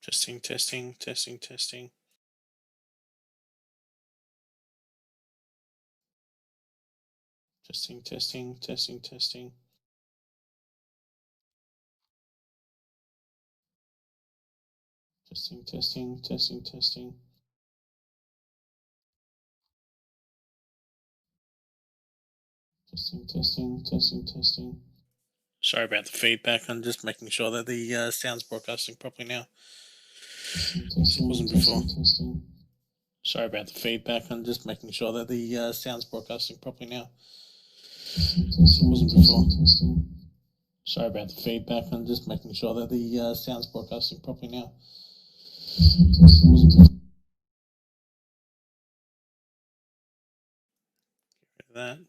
Testing, testing, testing, testing. Testing, testing, testing, testing. Testing, testing, testing, testing. Testing, testing, testing, testing. Sorry about the feedback. I'm just making sure that the sound's broadcasting properly now. Testing, testing, wasn't before. Testing. Sorry about the feedback. I'm just making sure that the sound's broadcasting properly now. Testing, wasn't before. Testing. Sorry about the feedback. I'm just making sure that the sound's broadcasting properly now. Testing, wasn't before. Get rid of that.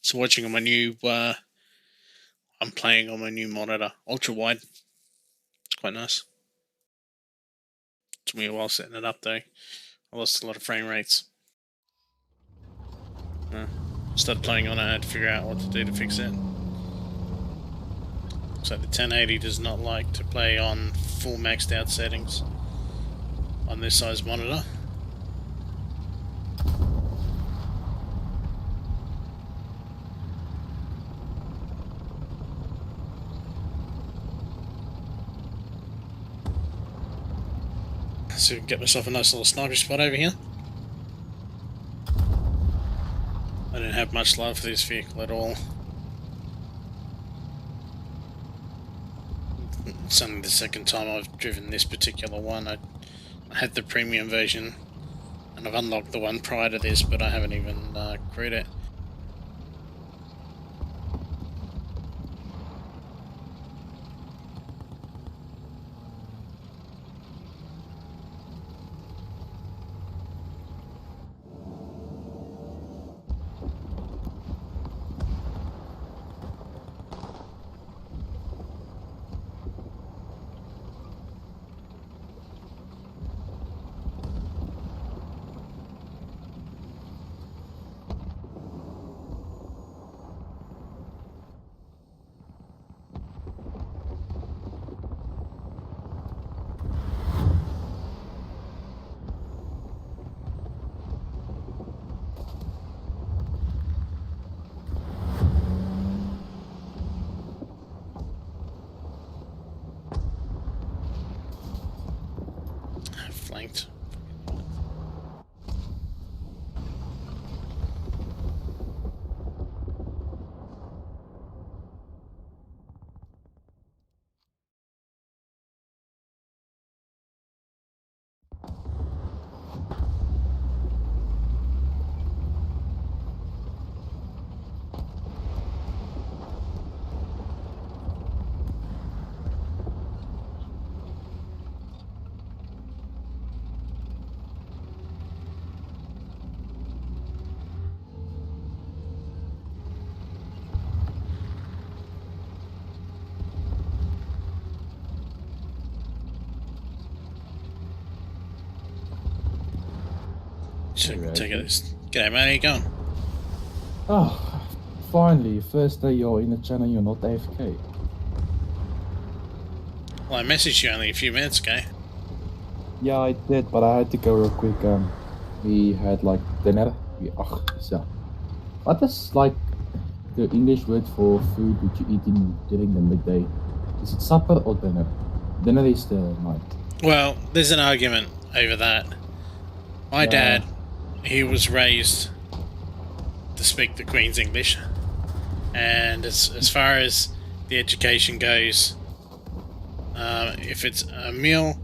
So watching on my new, I'm playing on my new monitor, ultrawide. It's quite nice. Took me a while setting it up though. I lost a lot of frame rates. Started playing on it, I had to figure out what to do to fix it. So the 1080 does not like to play on full maxed out settings on this size monitor. So I can get myself a nice little sniper spot over here. I didn't have much love for this vehicle at all. It's only the second time I've driven this particular one. I had the premium version and I've unlocked the one prior to this, but I haven't even crewed it. Flanked. Take it. G'day, mate. How you going? Oh, finally, first day you're in the channel, you're not AFK. Well, I messaged you only a few minutes ago. Yeah, I did, but I had to go real quick. We had like dinner. So. What is like the English word for food which you eat during the midday? Is it supper or dinner? Dinner is the night. Well, there's an argument over that. My dad, he was raised to speak the Queen's English, and as far as the education goes, if it's a meal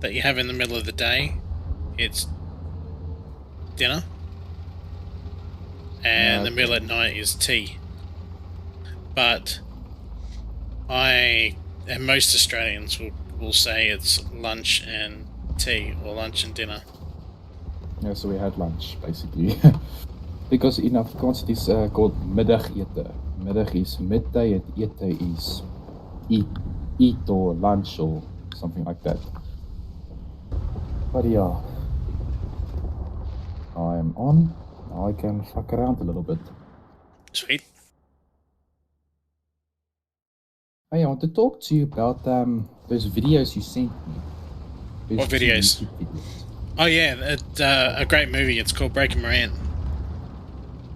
that you have in the middle of the day, it's dinner, and the meal at night is tea. But And most Australians will say it's lunch and tea or lunch and dinner. Yeah, so we had lunch basically. Because in Afrikaans it is called middagete. Middag is midday and ete is eat or lunch or something like that. But yeah, I'm on. Now I can fuck around a little bit. Sweet. Hey, I want to talk to you about those videos you sent me. Those What videos? videos? Oh yeah, a great movie. It's called Breaking Moran.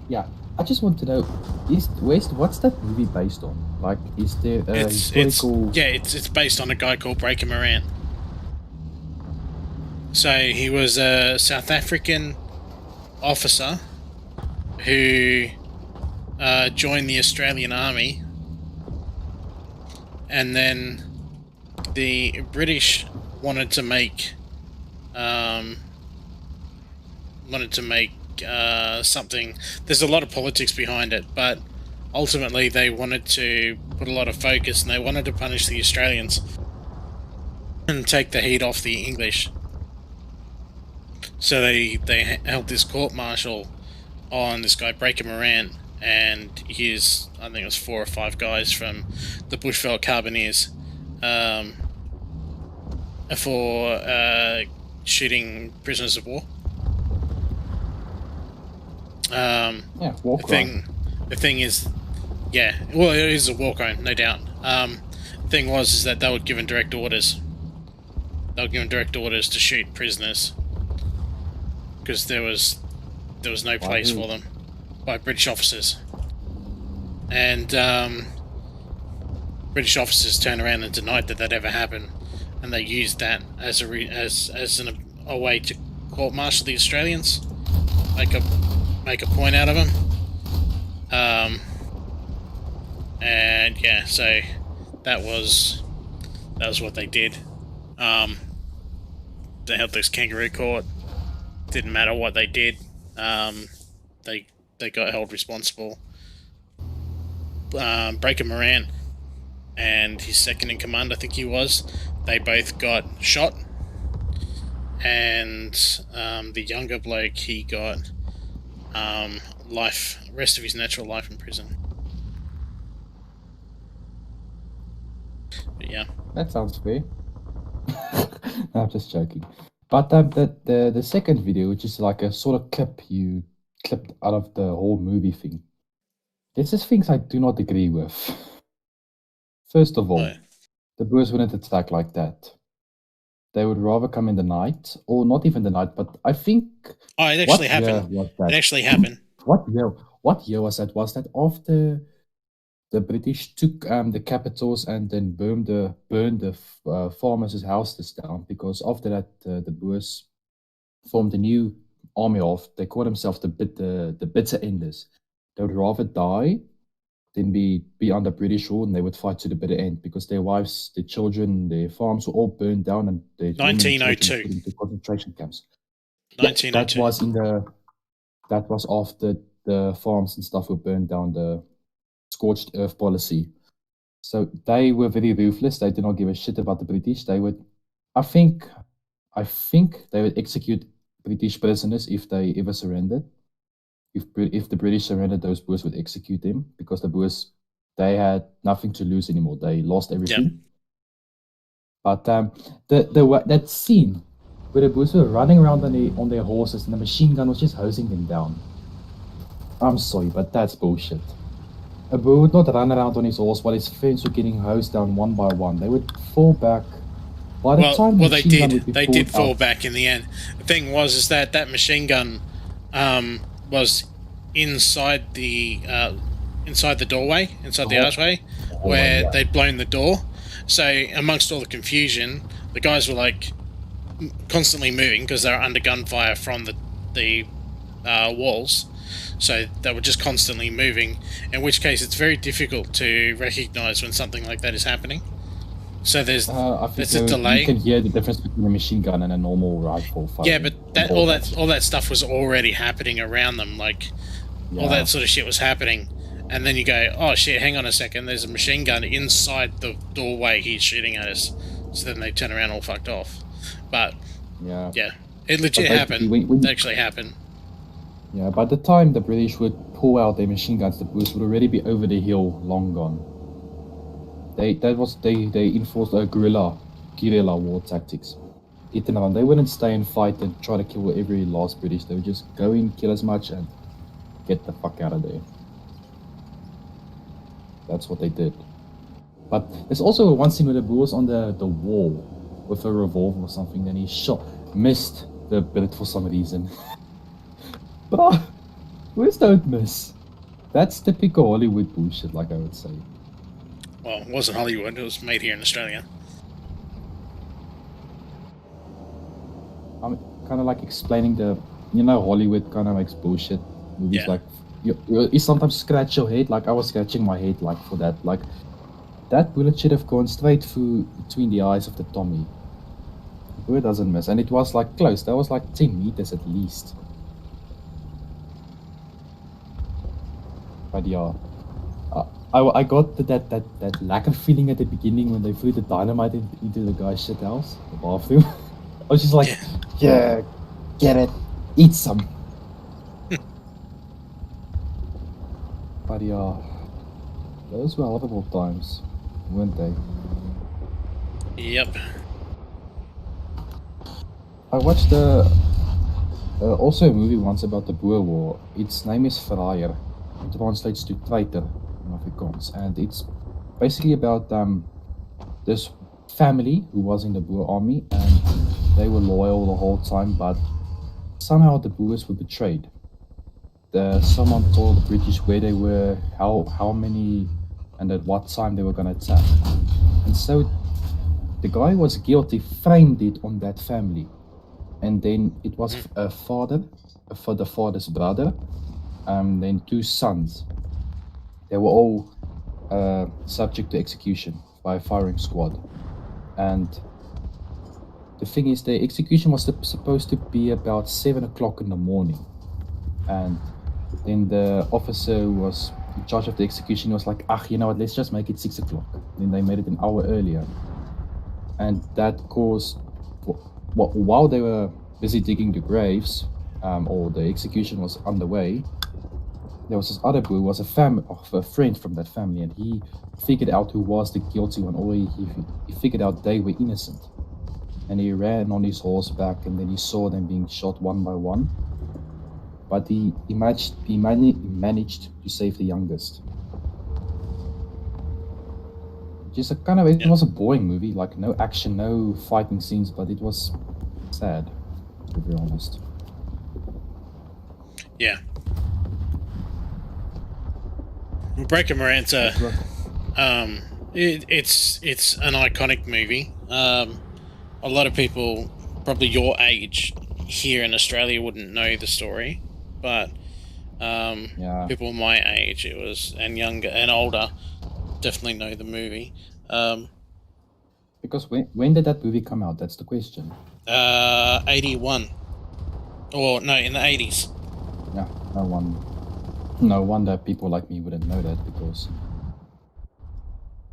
Yeah, I just want to know, what's that movie based on? Like, is there a historical... It's based on a guy called Breaking Moran. So he was a South African officer who joined the Australian Army, and then the British wanted to make something. There's a lot of politics behind it, but ultimately they wanted to put a lot of focus, and they wanted to punish the Australians and take the heat off the English. So they held this court-martial on this guy Breaker Moran and his, I think it was 4 or 5 guys from the Bushveld Carbineers, for shooting prisoners of war. War crime. The thing is, yeah, well, it is a war crime, no doubt. The thing is that they were given direct orders. They were given direct orders to shoot prisoners because there was no place for them by British officers, and British officers turned around and denied that ever happened, and they used that as a way to court-martial the Australians, make a point out of them, and yeah, so that was what they did. They held this kangaroo court. Didn't matter what they did. They got held responsible. Breaker Moran and his second in command, I think he was, they both got shot, and the younger bloke, he got rest of his natural life in prison. But yeah, that sounds fair. No, I'm just joking. But the second video, which is like a sort of clip you clipped out of the whole movie thing, there's just things I do not agree with. First of all, the Boers wouldn't attack like that. They would rather come in the night, or not even the night, but I think... Oh, it actually happened. It actually happened. What year was that? Was that after the British took the capitals and then burned the farmers' houses down? Because after that, the Boers formed a new army they call themselves the bitter enders. They would rather die than be under British rule, and they would fight to the bitter end, because their wives, their children, their farms were all burned down, and their 1902 put into concentration camps. 1902. Yeah, that was after the farms and stuff were burned down, the scorched earth policy. So they were very ruthless. They did not give a shit about the British. They would, I think they would execute British prisoners if they ever surrendered. If the British surrendered, those Boers would execute them, because the Boers, they had nothing to lose anymore. They lost everything. Yep. But that scene where the Boers were running around on their horses and the machine gun was just hosing them down. I'm sorry, but that's bullshit. A Boer would not run around on his horse while his friends were getting hosed down one by one. They would fall back. They did fall back in the end. The thing is that machine gun was inside the doorway, inside the archway, where they'd blown the door. So amongst all the confusion, the guys were like constantly moving because they were under gunfire from the walls. So they were just constantly moving, in which case it's very difficult to recognise when something like that is happening. So there's a delay. You can hear the difference between a machine gun and a normal rifle fire. Yeah, but all that stuff was already happening around them. Like all that sort of shit was happening, and then you go, oh shit, hang on a second, there's a machine gun inside the doorway he's shooting at us. So then they turn around all fucked off. But, yeah, it legit happened. It actually happened. Yeah, by the time the British would pull out their machine guns, the Boers would already be over the hill, long gone. They enforced a guerrilla war tactics. Hit and run. They wouldn't stay and fight and try to kill every last British. They would just go in, kill as much, and get the fuck out of there. That's what they did. But there's also one scene where the Boer was on the wall with a revolver or something, then he missed the bullet for some reason. Bro, Boers don't miss. That's typical Hollywood bullshit, like I would say. Well, it wasn't Hollywood, it was made here in Australia. I'm kind of like explaining Hollywood kind of makes bullshit movies. Like, you sometimes scratch your head, like I was scratching my head, like for that. Like, that bullet should have gone straight through between the eyes of the Tommy. The Boer doesn't miss, and it was like close. That was like 10 meters at least. But yeah, I got that lack of feeling at the beginning when they threw the dynamite into the guy's shit house, the bathroom. I was just like, yeah, get it, eat some. But yeah, those were horrible times, weren't they? Yep. I watched also a movie once about the Boer War. Its name is Verraaier. It translates to traitor in Afrikaans, and it's basically about this family who was in the Boer army, and they were loyal the whole time, but somehow the Boers were betrayed. Someone told the British where they were, how many, and at what time they were going to attack. And so the guy was guilty, framed it on that family. And then it was a father, for the father's brother, then 2 sons. They were all subject to execution by a firing squad. And the thing is, the execution was supposed to be about 7 o'clock in the morning. And then the officer who was in charge of the execution was like, you know what, let's just make it 6 o'clock. Then they made it an hour earlier. And that caused, while they were busy digging the graves, or the execution was underway, there was this other boy who was a friend from that family, and he figured out who was the guilty one, or he figured out they were innocent. And he ran on his horseback, and then he saw them being shot one by one. But he managed to save the youngest. Just it was a boring movie, like no action, no fighting scenes, but it was sad, to be honest. Yeah. Breaker Maranta, it's an iconic movie. A lot of people, probably your age here in Australia, wouldn't know the story, but people my age, and younger and older, definitely know the movie. Because when did that movie come out? That's the question. 81. Or no, in the 80s. Yeah, no wonder people like me wouldn't know that, because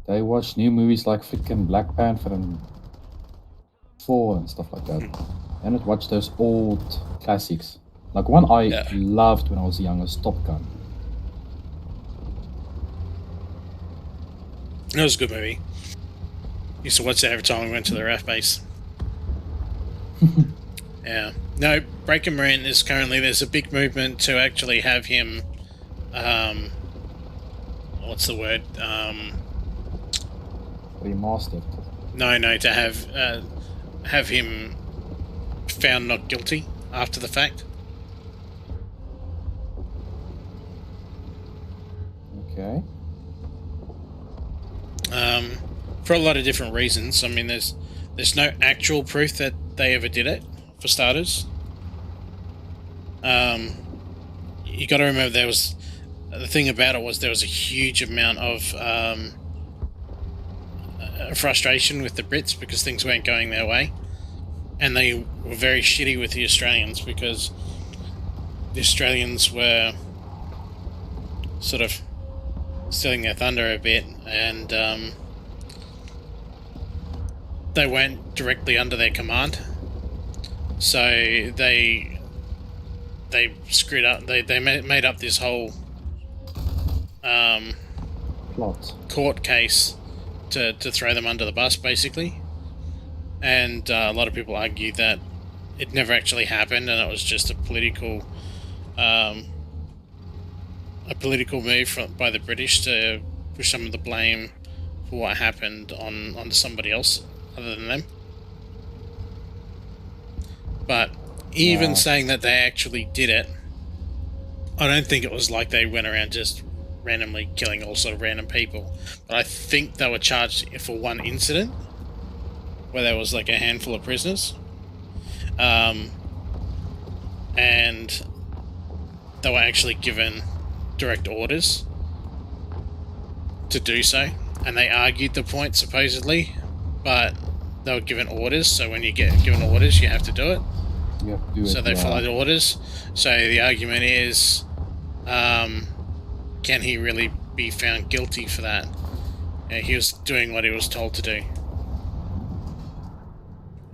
they watch new movies like freaking Black Panther and 4 and stuff like that. They don't watch those old classics. Like one I loved when I was young was Top Gun. It was a good movie. Used to watch that every time we went to the RAF base. Yeah. No, Breaker Marine is currently, there's a big movement to actually have him, what's the word? Remastered. No, to have him found not guilty after the fact. Okay. For a lot of different reasons. I mean, there's no actual proof that they ever did it, for starters. You got to remember, the thing about it was there was a huge amount of frustration with the Brits because things weren't going their way, and they were very shitty with the Australians because the Australians were sort of stealing their thunder a bit, and they weren't directly under their command, so they screwed up. They made up this whole Plot. court case to throw them under the bus, basically. And a lot of people argue that it never actually happened, and it was just a political move by the British to push some of the blame for what happened onto somebody else other than them. But even saying that they actually did it, I don't think it was like they went around just randomly killing all sort of random people. But I think they were charged for one incident where there was like a handful of prisoners. And they were actually given direct orders to do so. And they argued the point, supposedly, but they were given orders, so when you get given orders, you have to do it. You have to do it. So they followed orders. So the argument is, can he really be found guilty for that? He was doing what he was told to do.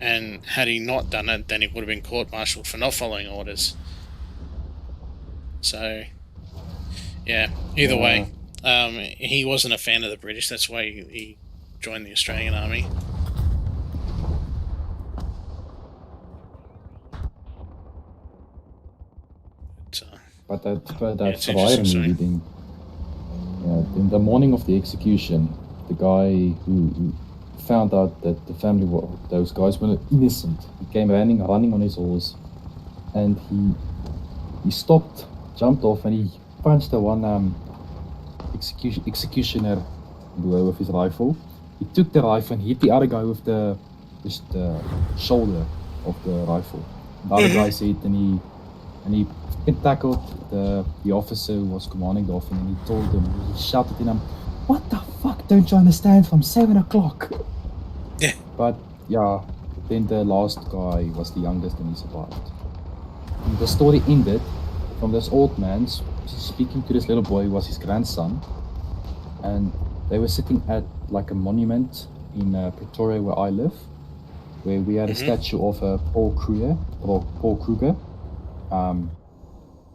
And had he not done it, then he would have been court-martialed for not following orders. So, yeah, either way, he wasn't a fan of the British. That's why he joined the Australian Army. But that's the irony. In the morning of the execution, the guy who found out that the family those guys were innocent, he came running on his horse, and he stopped, jumped off, and he punched the one executioner with his rifle. He took the rifle and hit the other guy with the shoulder of the rifle. The other guy said, and he tackled the officer who was commanding the offense, and he told him, he shouted at him, "What the fuck don't you understand from 7 o'clock?" Yeah. But yeah, then the last guy was the youngest and he survived. And the story ended from this old man speaking to this little boy who was his grandson, and they were sitting at like a monument in Pretoria where I live, where we had a statue of Paul Kruger.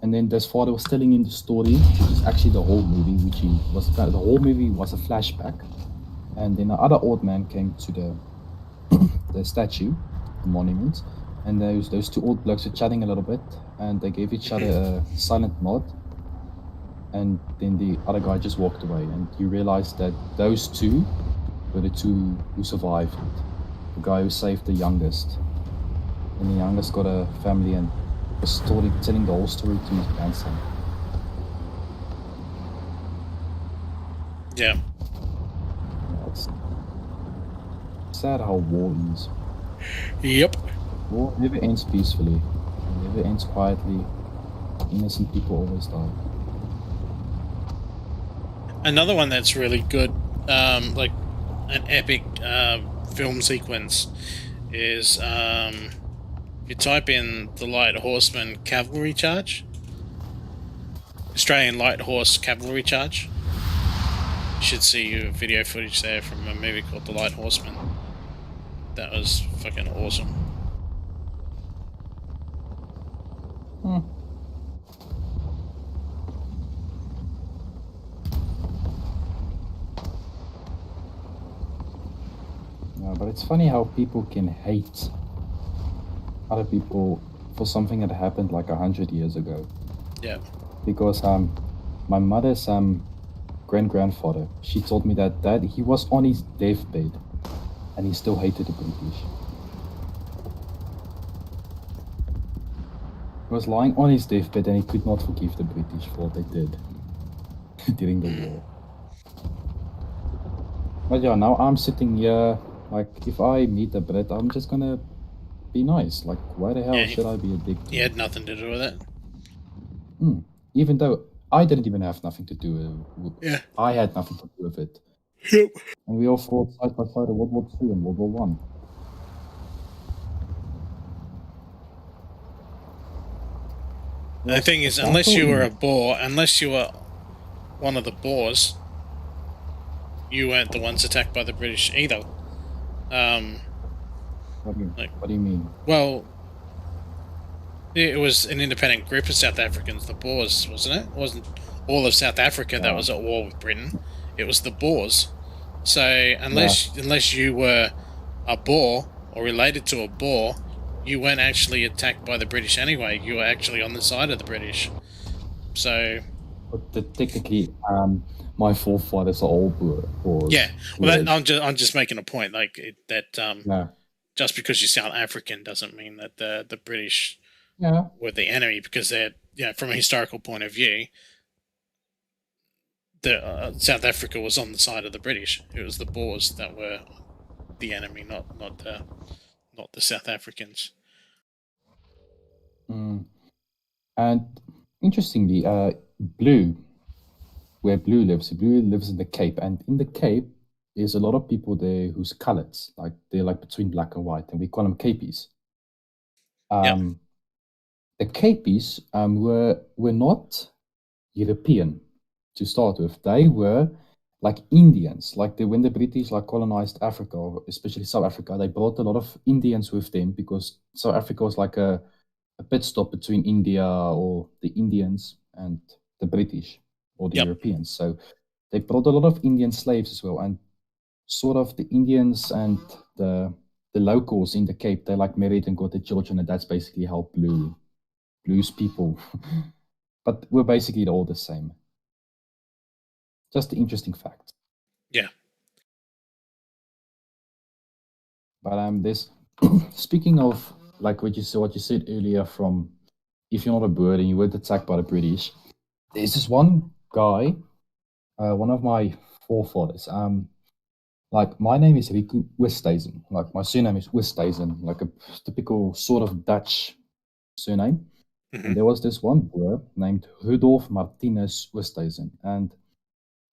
And then this father was telling him the story, which is actually the whole movie, the whole movie was a flashback. And then the other old man came to the statue, the monument, and those two old blokes were chatting a little bit, and they gave each other a silent nod. And then the other guy just walked away, and you realized that those two were the two who survived. The guy who saved the youngest, and the youngest got a family and was telling the whole story to his grandson. Yeah. It's sad how war is. Yep. War never ends peacefully. It never ends quietly. Innocent people always die. Another one that's really good, like an epic film sequence, is you type in the Light Horseman Cavalry Charge, Australian Light Horse Cavalry Charge. You should see video footage there from a movie called The Light Horseman. That was fucking awesome. Yeah, but it's funny how people can hate other people for something that happened like 100 years ago. Yeah. Because my mother's grandfather, she told me that he was on his deathbed and he still hated the British. He was lying on his deathbed and he could not forgive the British for what they did during the war. But yeah, now I'm sitting here, like, if I meet a Brit, I'm just gonna be nice. Like, why the hell should I be a dick? He had nothing to do with it. Even though I didn't even have nothing to do with it. Yeah. I had nothing to do with it. Yep. And we all fought side by side in World War II and World War I. The thing is, unless you were one of the Boers, you weren't the ones attacked by the British either. What do you mean? Well, it was an independent group of South Africans, the Boers, wasn't it? It wasn't all of South Africa that was at war with Britain. It was the Boers. So unless you were a Boer or related to a Boer, you weren't actually attacked by the British anyway. You were actually on the side of the British. So, but technically, my forefathers are all Boers. Yeah, well, I'm just making a point, like yeah. Just because you're South African doesn't mean that the British were the enemy, because they're, from a historical point of view, the South Africa was on the side of the British. It was the Boers that were the enemy, not the South Africans. And interestingly, Blue lives in the Cape, and in the Cape there's a lot of people there who's coloured, like they're like between black and white, and we call them Capies. The Capies were not European to start with. They were like Indians. When the British colonized Africa, or especially South Africa, they brought a lot of Indians with them, because South Africa was like a pit stop between India, or the Indians, and the British or the Europeans. So they brought a lot of Indian slaves as well, and sort of the Indians and the locals in the Cape, they married and got their children, and that's basically how Blue's people. But we're basically all the same. Just an interesting fact. Yeah. But this speaking of what you said earlier, from if you're not a Boer and you weren't attacked by the British, there's this one guy, one of my forefathers. My name is Riku Westhuizen. My surname is Westhuizen, like a typical sort of Dutch surname. Mm-hmm. And there was this one Boer named Rudolf Martinus Westhuizen. And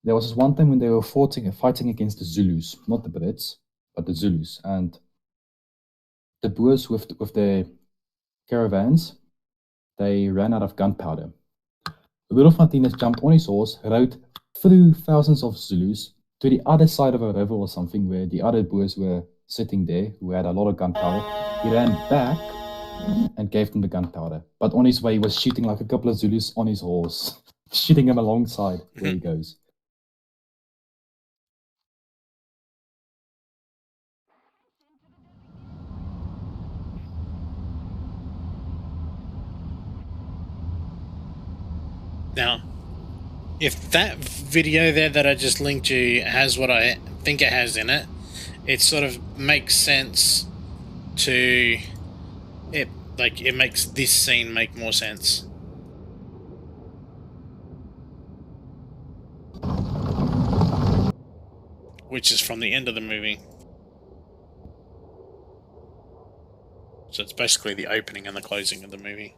there was this one time when they were fighting against the Zulus, not the Brits, but the Zulus. And the Boers with their caravans, they ran out of gunpowder. Rudolf Martinus jumped on his horse, rode through thousands of Zulus to the other side of a river or something, where the other Boers were sitting there, who had a lot of gunpowder. He ran back and gave them the gunpowder. But on his way, he was shooting a couple of Zulus on his horse, shooting him alongside where he goes. Now, if that video there that I just linked you has what I think it has in it, it sort of makes sense to it. It makes this scene make more sense. Which is from the end of the movie. So it's basically the opening and the closing of the movie.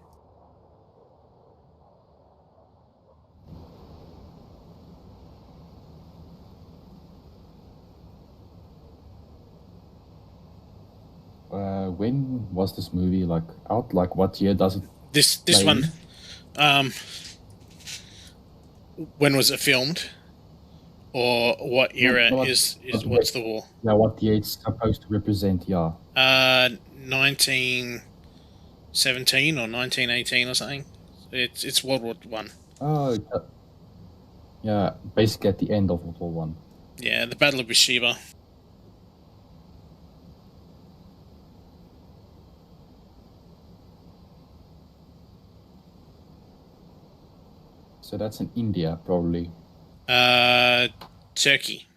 When was this movie out? What year does it? This one. When was it filmed? Or what era what's the war? Yeah, what year it's supposed to represent? Yeah. 1917 or 1918 or something. It's World War One. Oh, yeah. Basically at the end of World War One. Yeah, the Battle of Beersheba. So that's in India, probably. Turkey.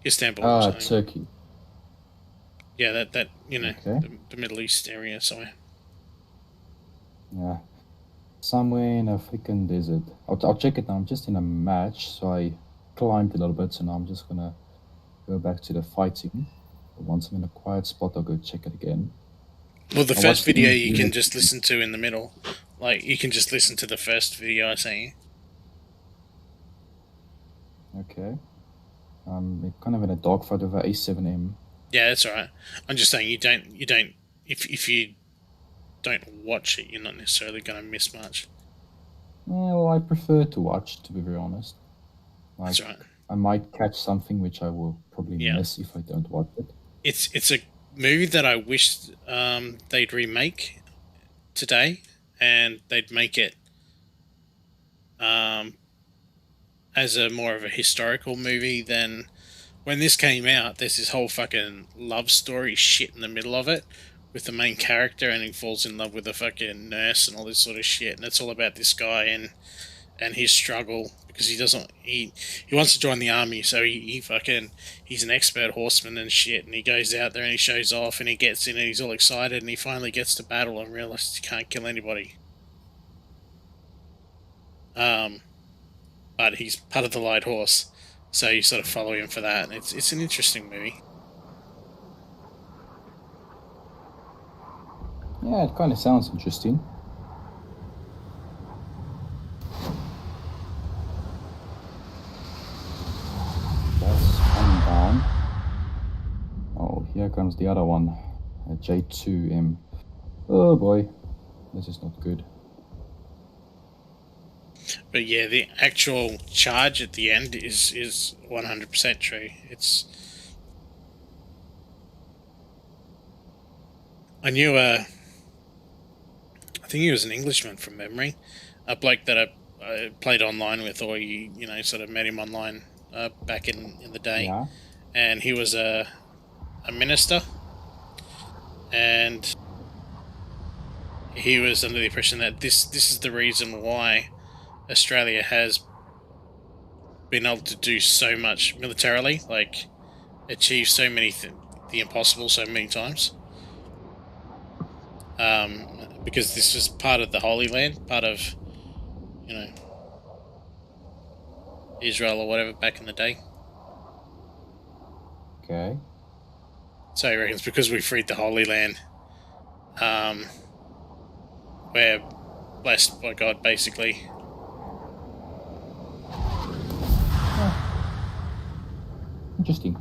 Istanbul. Turkey. Yeah, that the Middle East area somewhere. Yeah, somewhere in a freaking desert. I'll check it now. I'm just in a match, so I climbed a little bit. So now I'm just gonna go back to the fighting. But once I'm in a quiet spot, I'll go check it again. Well, the first video you can just listen to in the middle. You can just listen to the first video I sent you. Okay. We're kind of in a dogfight over A7M. Yeah, that's alright. I'm just saying you don't if you don't watch it, you're not necessarily going to miss much. Yeah, well, I prefer to watch, to be very honest. That's right. I might catch something which I will probably miss if I don't watch it. It's a movie that I wish they'd remake today, and they'd make it as a more of a historical movie than when this came out. There's this whole fucking love story shit in the middle of it with the main character, and he falls in love with a fucking nurse and all this sort of shit, and it's all about this guy and his struggle because he wants to join the army, so he's an expert horseman and shit, and he goes out there and he shows off and he gets in and he's all excited and he finally gets to battle and realizes he can't kill anybody. But he's part of the light horse, so you sort of follow him for that, and it's an interesting movie. Yeah, it kind of sounds interesting. That's coming down. Oh, here comes the other one. A J2M. Oh boy, this is not good. But yeah, the actual charge at the end is 100% true. I knew I think he was an Englishman from memory, a bloke that I played online with, or sort of met him online back in the day, Yeah. and he was a minister, and he was under the impression that this is the reason why Australia has been able to do so much militarily, like achieve so many the impossible so many times. Because this was part of the Holy Land, part of Israel or whatever back in the day. Okay. So he reckons because we freed the Holy Land, we're blessed by God, basically. Interesting.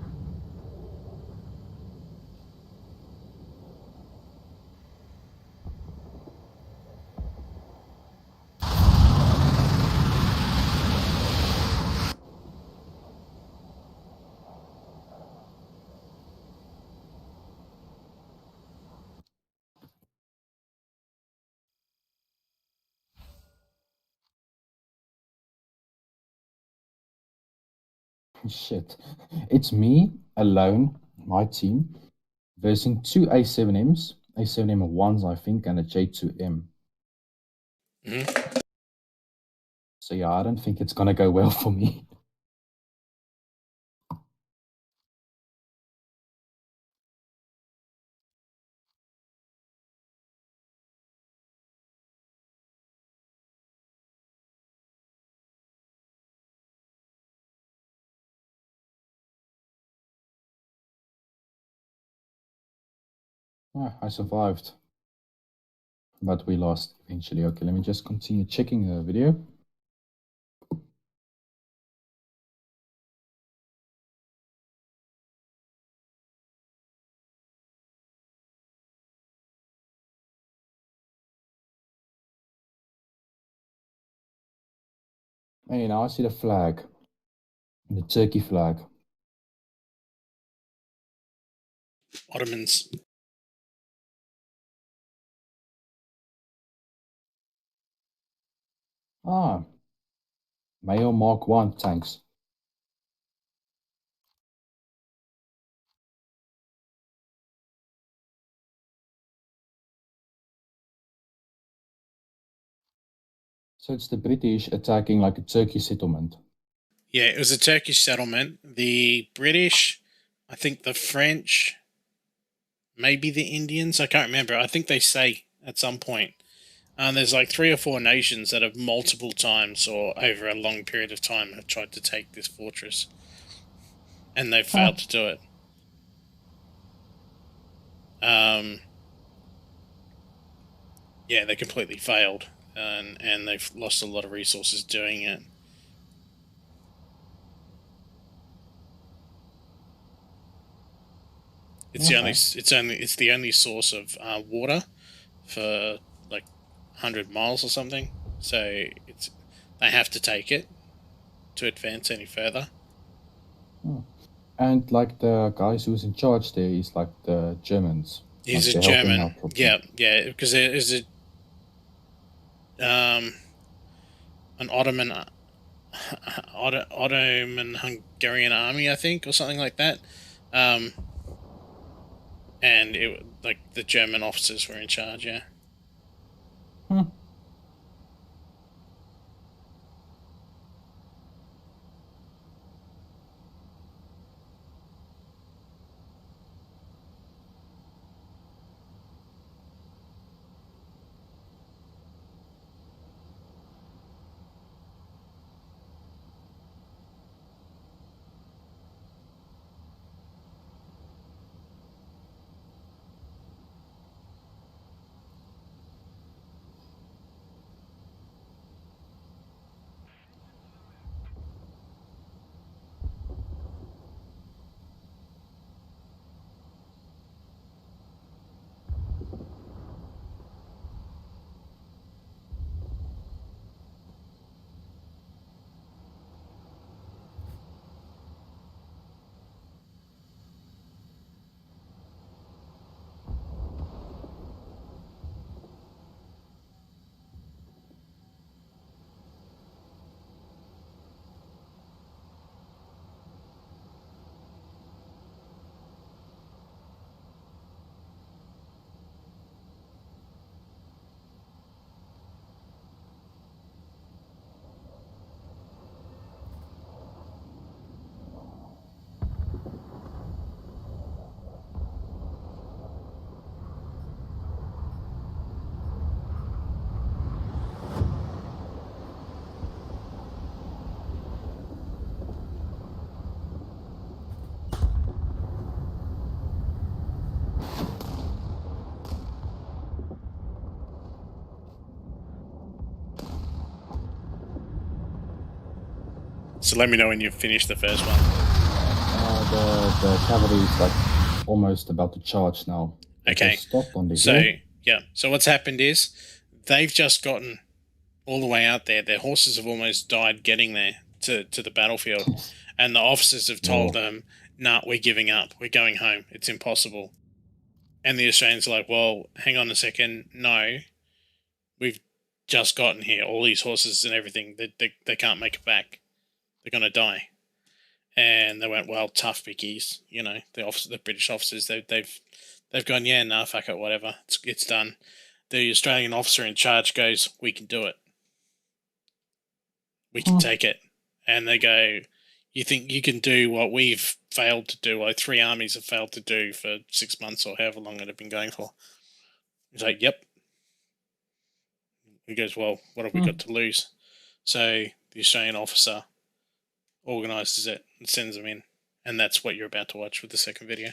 Shit. It's me alone, my team, versus two A7Ms, A7M1s, I think, and a J2M. Mm-hmm. So yeah, I don't think it's gonna go well for me. I survived, but we lost eventually. Okay, let me just continue checking the video. Hey, now I see the flag, the Turkey flag. Ottomans. Ah, Mayo Mark 1 tanks. So it's the British attacking like a Turkish settlement. Yeah, it was a Turkish settlement. The British, I think the French, maybe the Indians, I can't remember. I think they say at some point. There's like 3 or 4 nations that have multiple times or over a long period of time have tried to take this fortress. And they've failed to do it. Yeah, they completely failed. And they've lost a lot of resources doing it. It's the only source of water for like 100 miles or something. So they have to take it to advance any further. And like the guys who's in charge there is like the Germans. He's Like a they're helping German. out properly. Yeah, because there is an Ottoman Hungarian army, I think, or something like that. And it like the German officers were in charge. Yeah. Hmm. So let me know when you've finished the first one. The cavalry is like almost about to charge now. Okay. They stopped on the So hill. yeah. So what's happened is they've just gotten all the way out there. Their horses have almost died getting there to the battlefield, and the officers have told them, "Nah, we're giving up. We're going home. It's impossible." And the Australians are like, "Well, hang on a second. No, we've just gotten here. All these horses and everything, they can't make it back. They're going to die." And they went, "Well, tough bickies." You know, the British officers, they've gone, "Yeah, nah, fuck it, whatever. It's done." The Australian officer in charge goes, "We can do it. We can take it." And they go, "You think you can do what we've failed to do, like 3 armies have failed to do for 6 months or however long it had been going for?" He's like, "Yep." He goes, "Well, what have we got to lose?" So the Australian officer organises it and sends them in. And that's what you're about to watch with the second video.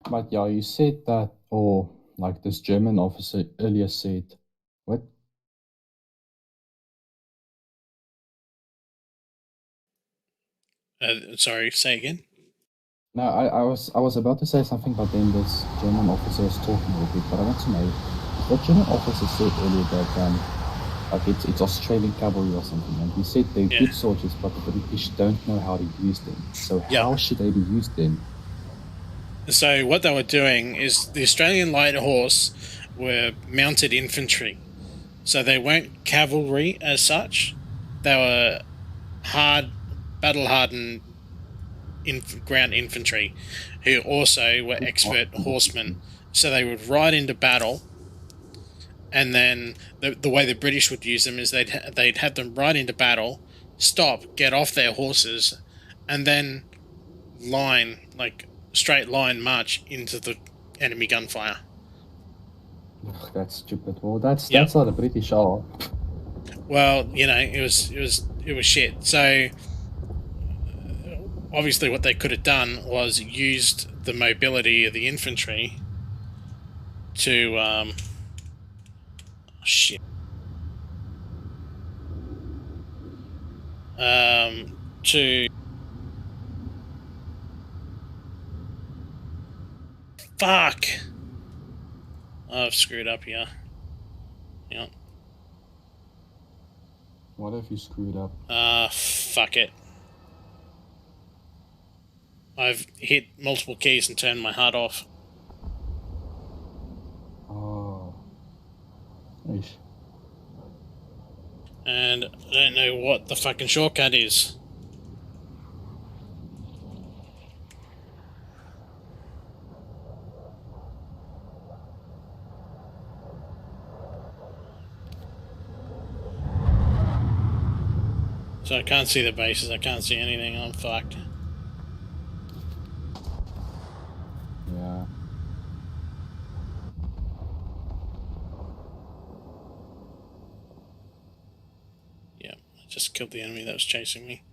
But yeah, you said that, or like this German officer earlier said, what? Sorry, say again? No, I was about to say something, but then this German officer was talking a little bit. But I want to know, that German officer said earlier that like it's Australian cavalry or something, and he said they're good soldiers, but the British don't know how to use them. So how should they be used then? So what they were doing is the Australian light horse were mounted infantry. So they weren't cavalry as such. They were battle-hardened ground infantry who also were expert horsemen. So they would ride into battle, and then the way the British would use them is they'd have them ride into battle, stop, get off their horses, and then straight line march into the enemy gunfire. Ugh, that's stupid. Well, that's how the British are. Well, you know, it was shit. So obviously what they could have done was used the mobility of the infantry to shit. To fuck. I've screwed up here. Yeah. What if you screwed up? Fuck it. I've hit multiple keys and turned my HUD off. Oh. Ish. And I don't know what the fucking shortcut is. So I can't see the bases, I can't see anything, I'm fucked. Yeah. Yeah, I just killed the enemy that was chasing me.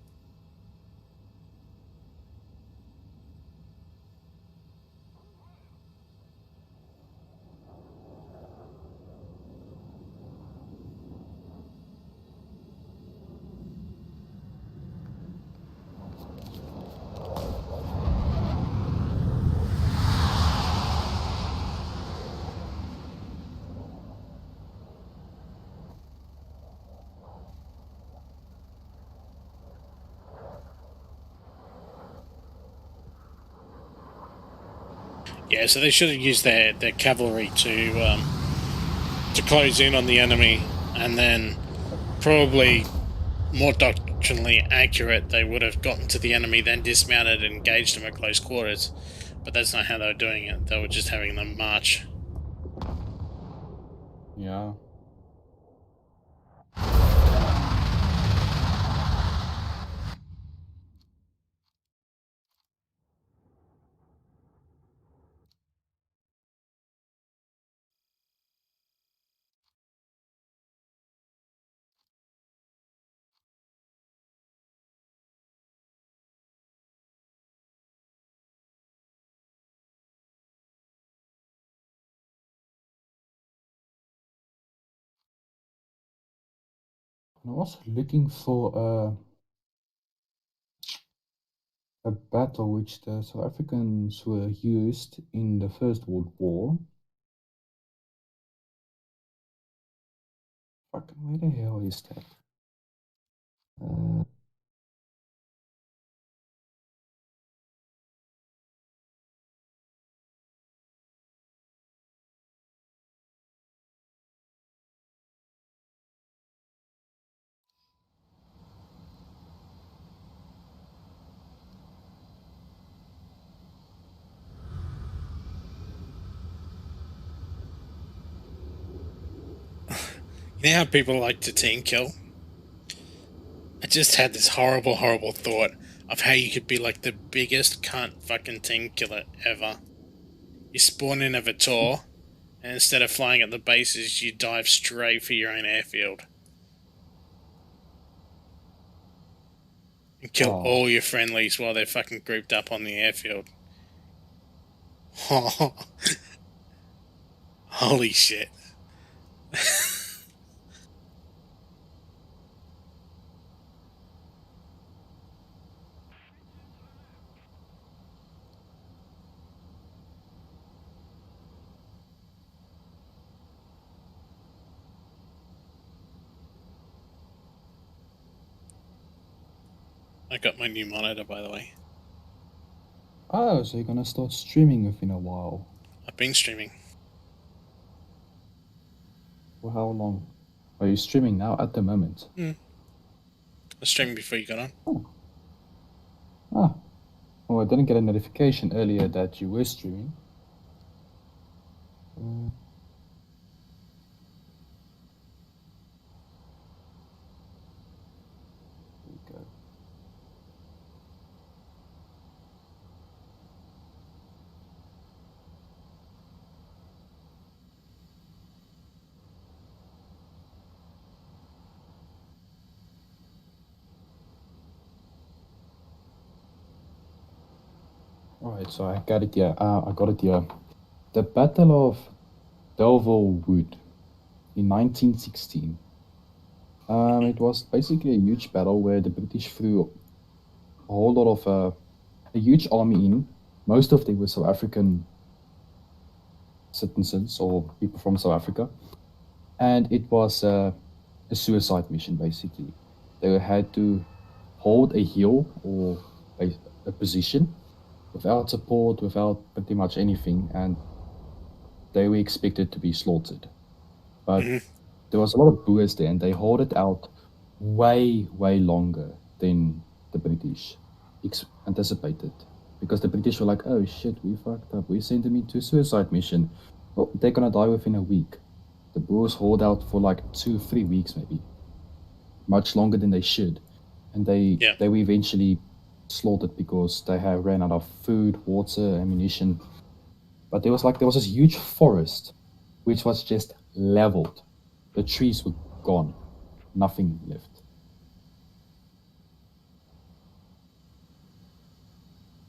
Yeah, so they should have used their cavalry to close in on the enemy, and then probably more doctrinally accurate, they would have gotten to the enemy, then dismounted and engaged them at close quarters. But that's not how they were doing it. They were just having them march. Yeah. I was looking for a battle which the South Africans were used in the First World War. Fucking where the hell is that? You know how people like to team kill? I just had this horrible, horrible thought of how you could be like the biggest cunt fucking team killer ever. You spawn in a Vitor, and instead of flying at the bases, you dive straight for your own airfield. And kill Oh, all your friendlies while they're fucking grouped up on the airfield. Holy shit. I got my new monitor, by the way. oh, so you're gonna start streaming within a while. I've been streaming. For how long? Are you streaming now at the moment? I was streaming before you got on. Oh. Ah. Oh, I didn't get a notification earlier that you were streaming. There we go. Right, so I got it here. I got it here. The Battle of Delville Wood in 1916. It was basically a huge battle where the British threw a whole lot of a huge army in. Most of them were South African citizens or people from South Africa, and it was a suicide mission basically. They had to hold a hill or a position without support, without pretty much anything, and they were expected to be slaughtered. But there was a lot of Boers there, and they held it out way longer than the British anticipated. Because the British were like, oh shit, we fucked up. We sent them into a suicide mission. Well, they're gonna die within a week. The Boers hold out for like 2-3 weeks, maybe. Much longer than they should. And they were eventually slaughtered because they had ran out of food, water, ammunition. But there was this huge forest which was just leveled. The trees were gone. Nothing left.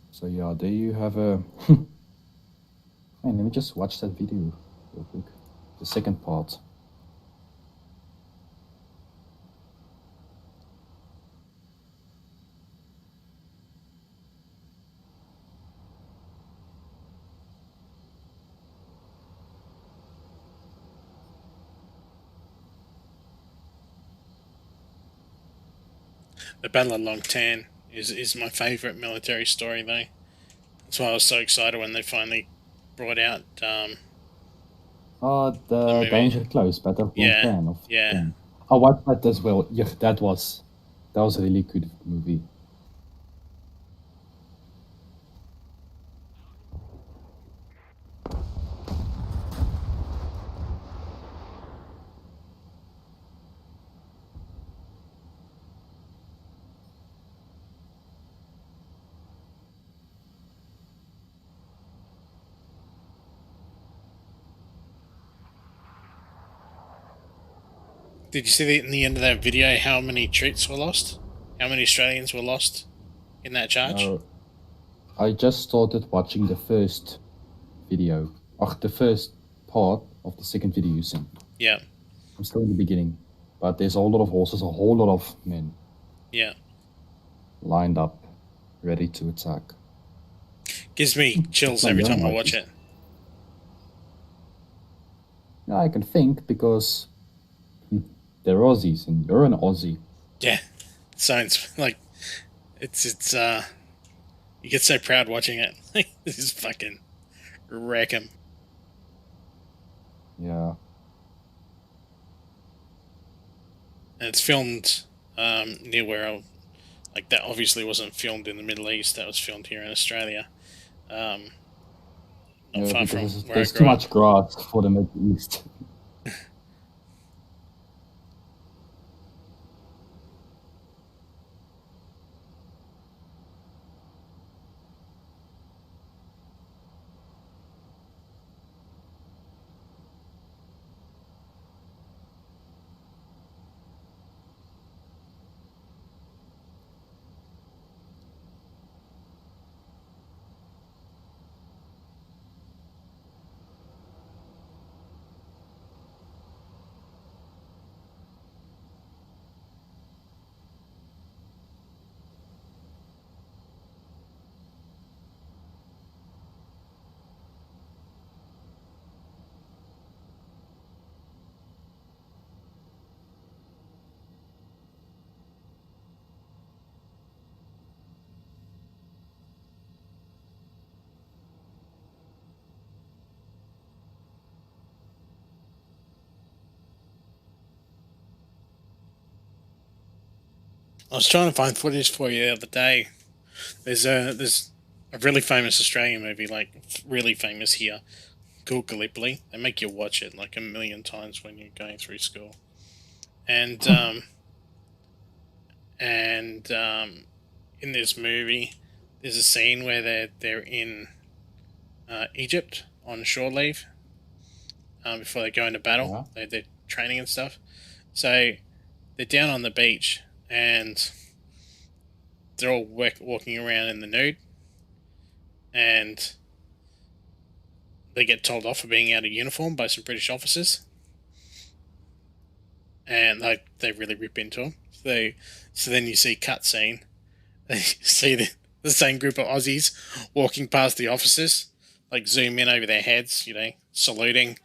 So yeah, there you have a... Man, let me just watch that video real quick. The second part. The Battle of Long Tan is my favourite military story, though. That's why I was so excited when they finally brought out the movie. Danger Close, Battle of Long Tan. Yeah. I watched that as well. Yeah, that was a really good movie. Did you see in the end of that video how many troops were lost? How many Australians were lost in that charge? I just started watching the first video. The first part of the second video you sent. Yeah. I'm still in the beginning. But there's a whole lot of horses, a whole lot of men. Yeah. Lined up, ready to attack. Gives me chills every time I watch it. I can think because they're Aussies and you're an Aussie. Yeah. Sounds like it's you get so proud watching it. This is fucking wreck 'em. Yeah. And it's filmed near where that obviously wasn't filmed in the Middle East. That was filmed here in Australia. Not far from where I grew up. There's too much grass for the Middle East. I was trying to find footage for you the other day. There's a really famous Australian movie, really famous here, called Gallipoli. They make you watch it like a million times when you're going through school. And in this movie, there's a scene where they're in Egypt on shore leave before they go into battle. Yeah. They're training and stuff. So they're down on the beach and they're all walking around in the nude. and they get told off for being out of uniform by some British officers, and like they really rip into them. So then you see cutscene. They see the same group of Aussies walking past the officers, like zoom in over their heads, saluting,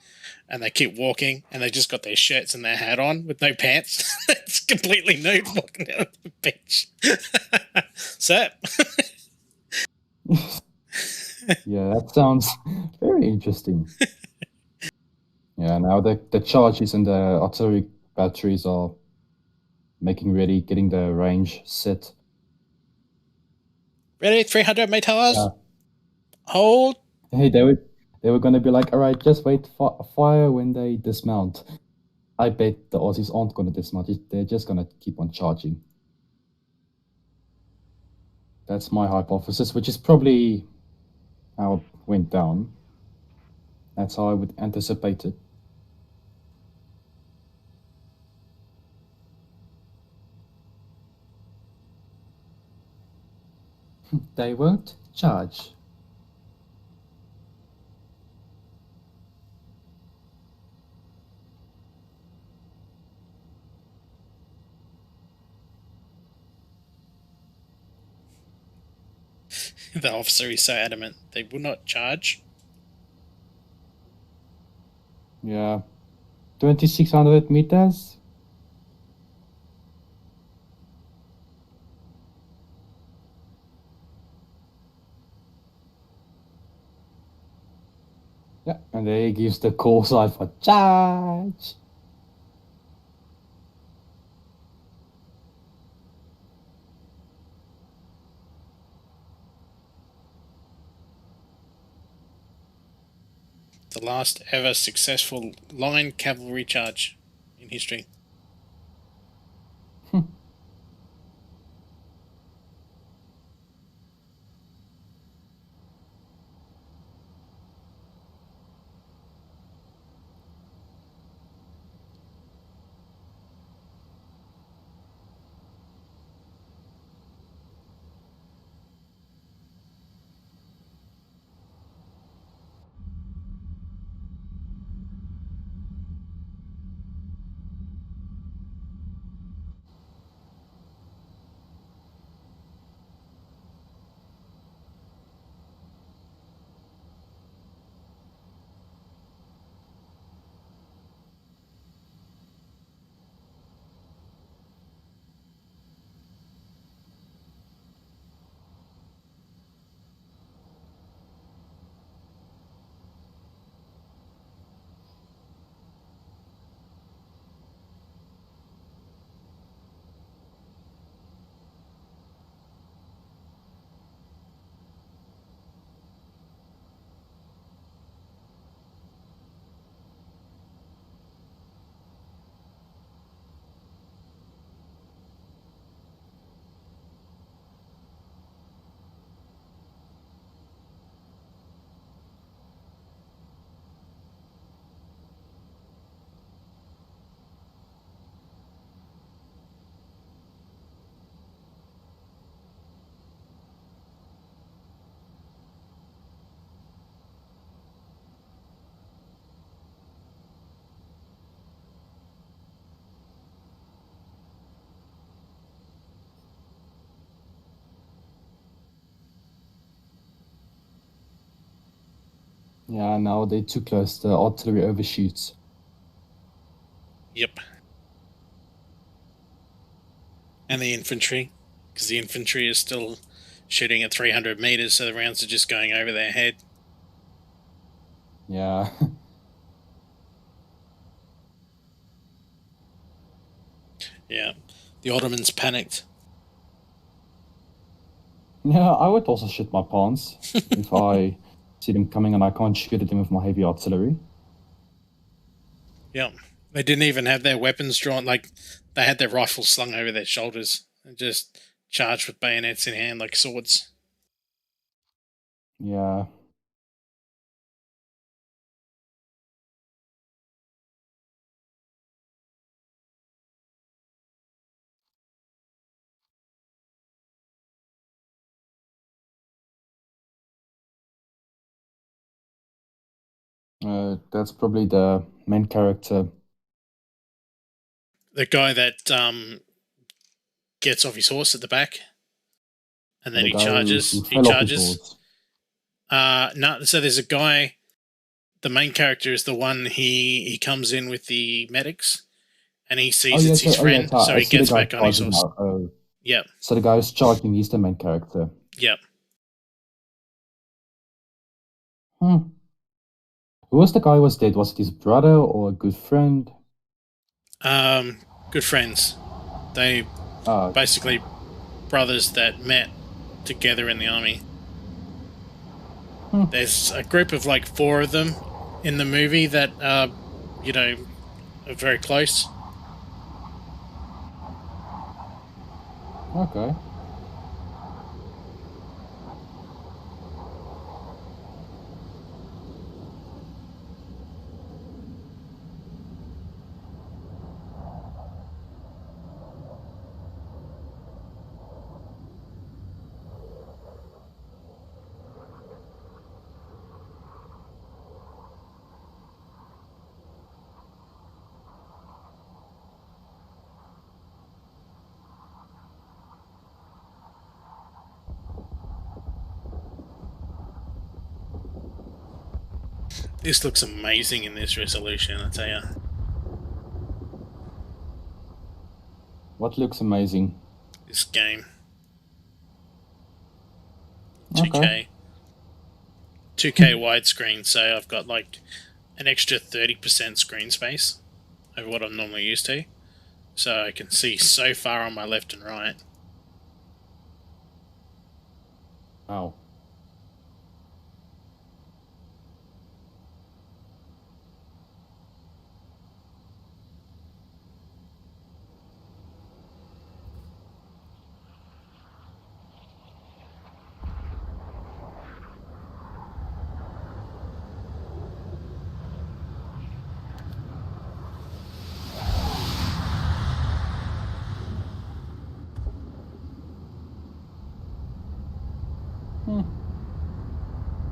and they keep walking, and they just got their shirts and their hat on with no pants. It's completely nude walking down the beach. So, Yeah, that sounds very interesting. Yeah, now the charges and the artillery batteries are making ready, getting the range set. ready, 300 meters. Yeah. Hold. Hey, they were gonna be like, all right, just wait for fire when they dismount. I bet the Aussies aren't gonna dismount. They're just gonna keep on charging. That's my hypothesis, which is probably how it went down. That's how I would anticipate it. They won't charge. The officer is so adamant they will not charge. Yeah. 2,600 meters? Yeah, and there he gives the call sign for charge. The last ever successful line cavalry charge in history. Yeah, now they're too close. The artillery overshoots. Yep. And the infantry, because the infantry is still shooting at 300 meters, so the rounds are just going over their head. Yeah. Yeah. The Ottomans panicked. Yeah, I would also shit my pants if I see them coming and I can't shoot at them with my heavy artillery. Yeah. They didn't even have their weapons drawn. Like, they had their rifles slung over their shoulders and just charged with bayonets in hand like swords. Yeah. That's probably the main character. The guy that gets off his horse at the back, and then The he guy who charges. He fell off his charges. horse. No. So there's a guy. The main character is the one he comes in with the medics, and he sees it's his friend, so he gets back on his horse. Yep. So the guy who's charging, he's the main character. Yep. Who was the guy who was dead? Was it his brother or a good friend? Good friends. They basically brothers that met together in the army. There's a group of like 4 of them in the movie that are very close. Okay. This looks amazing in this resolution, I tell you. What looks amazing? This game. 2K. Okay. 2K widescreen, so I've got like an extra 30% screen space over what I'm normally used to. So I can see so far on my left and right. Wow.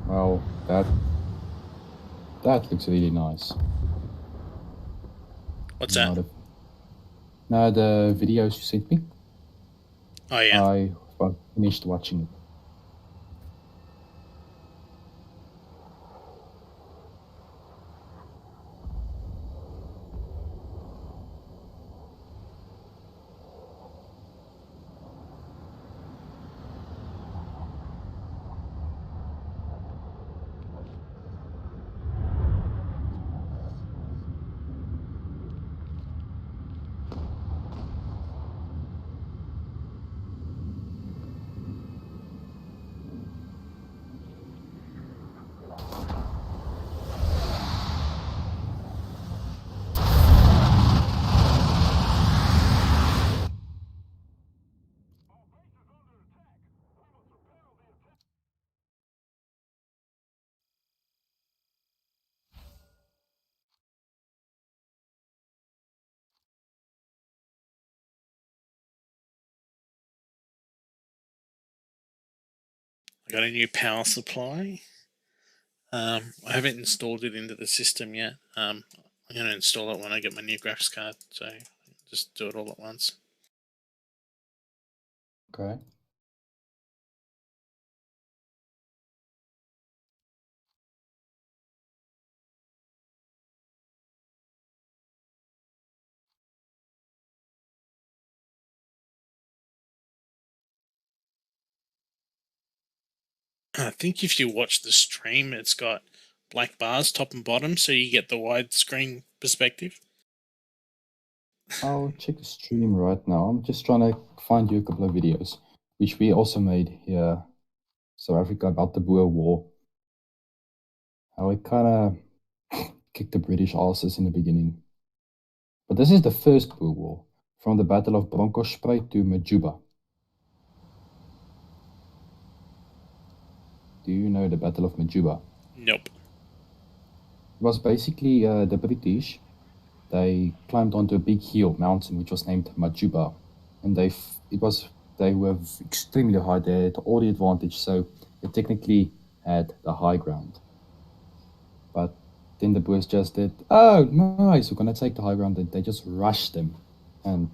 Wow, that looks really nice. What's that? No, the videos you sent me. Oh yeah. I finished watching it. I got a new power supply. I haven't installed it into the system yet. I'm going to install it when I get my new graphics card, so just do it all at once. Okay. I think if you watch the stream, it's got black bars top and bottom, so you get the widescreen perspective. I'll check the stream right now. I'm just trying to find you a couple of videos, which we also made here, South Africa, about the Boer War. How it kind of kicked the British asses in the beginning. But this is the first Boer War, from the Battle of Bronkhorstspruit to Majuba. Do you know the Battle of Majuba? Nope. It was basically the British. They climbed onto a big hill mountain, which was named Majuba, and they were extremely high. They had all the advantage, so they technically had the high ground. But Then the boys just did, oh, nice, we're going to take the high ground. And they just rushed them and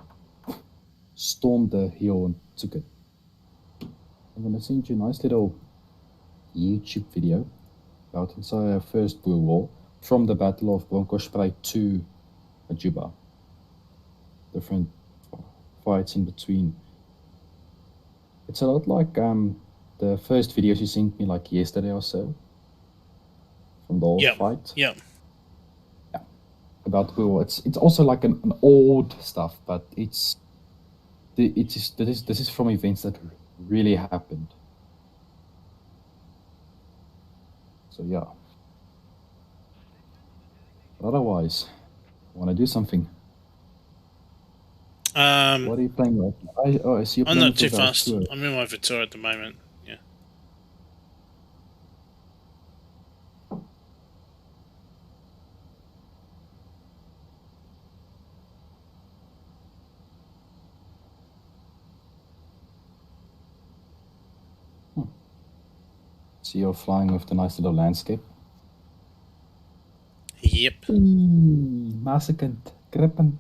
stormed the hill and took it. I'm going to send you a nice little YouTube video about inside our first Boer War from the Battle of Bronkhorstspruit to Ajuba. Different fights in between. It's a lot like the first videos you sent me like yesterday or so from the whole fight. Yeah. About the Boer War. It's also like an old stuff, but this is from events that really happened. So yeah. But otherwise, I want to do something. What are you playing with? I see you're playing. I'm not too fast. I'm in my Vitor at the moment. Yeah. So you're flying with the nice little landscape. Yep. Massacred, gripping.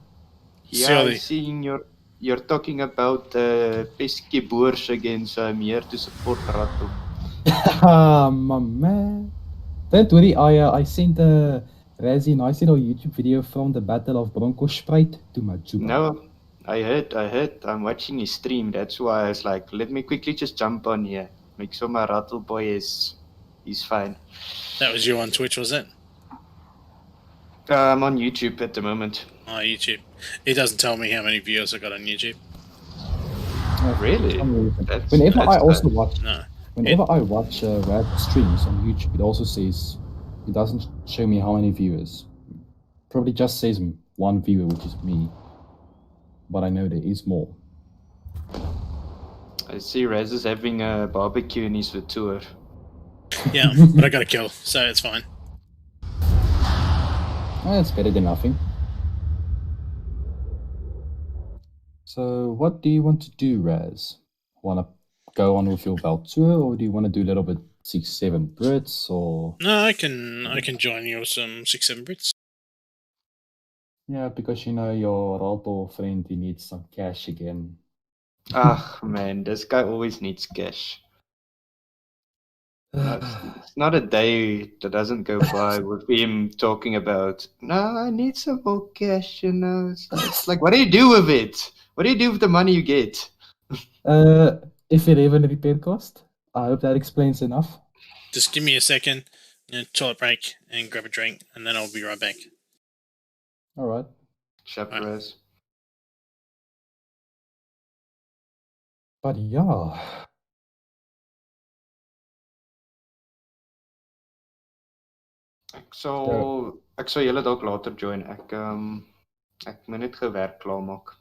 Yeah, I see you're talking about pesky boers again, so I'm here to support Ratto. My man. Don't worry, I sent Razzie a nice little YouTube video from the Battle of Bronkhorstspruit to Majuba. No, I heard. I'm watching his stream. That's why I was like, let me quickly just jump on here. Make sure my Rattle boy is fine. That was you on Twitch, was it? I'm on YouTube at the moment. Oh, YouTube. It doesn't tell me how many viewers I got on YouTube. Really? Whenever I also watch, no. Whenever I watch rap streams on YouTube, it also says, it doesn't show me how many viewers. Probably just says one viewer, which is me. But I know there is more. I see Raz is having a barbecue in his tour. Yeah, but I got a kill, so it's fine. Well, it's better than nothing. So, what do you want to do, Raz? Want to go on with your belt tour, or do you want to do a little bit 6-7 Brits, or? No, I can join you with some 6-7 Brits. Yeah, because you know your Ralto friend, he needs some cash again. Ah, man, this guy always needs cash. It's not a day that doesn't go by with him talking about, no, I need some more cash, you know. It's like, what do you do with it? What do you do with the money you get? If you have a repair cost, I hope that explains enough. Just give me a second, toilet break, and grab a drink, and then I'll be right back. All right. Chaperas. But yeah. Ek sal julle dalk later join. Ek moet net gewerk klaarmaak.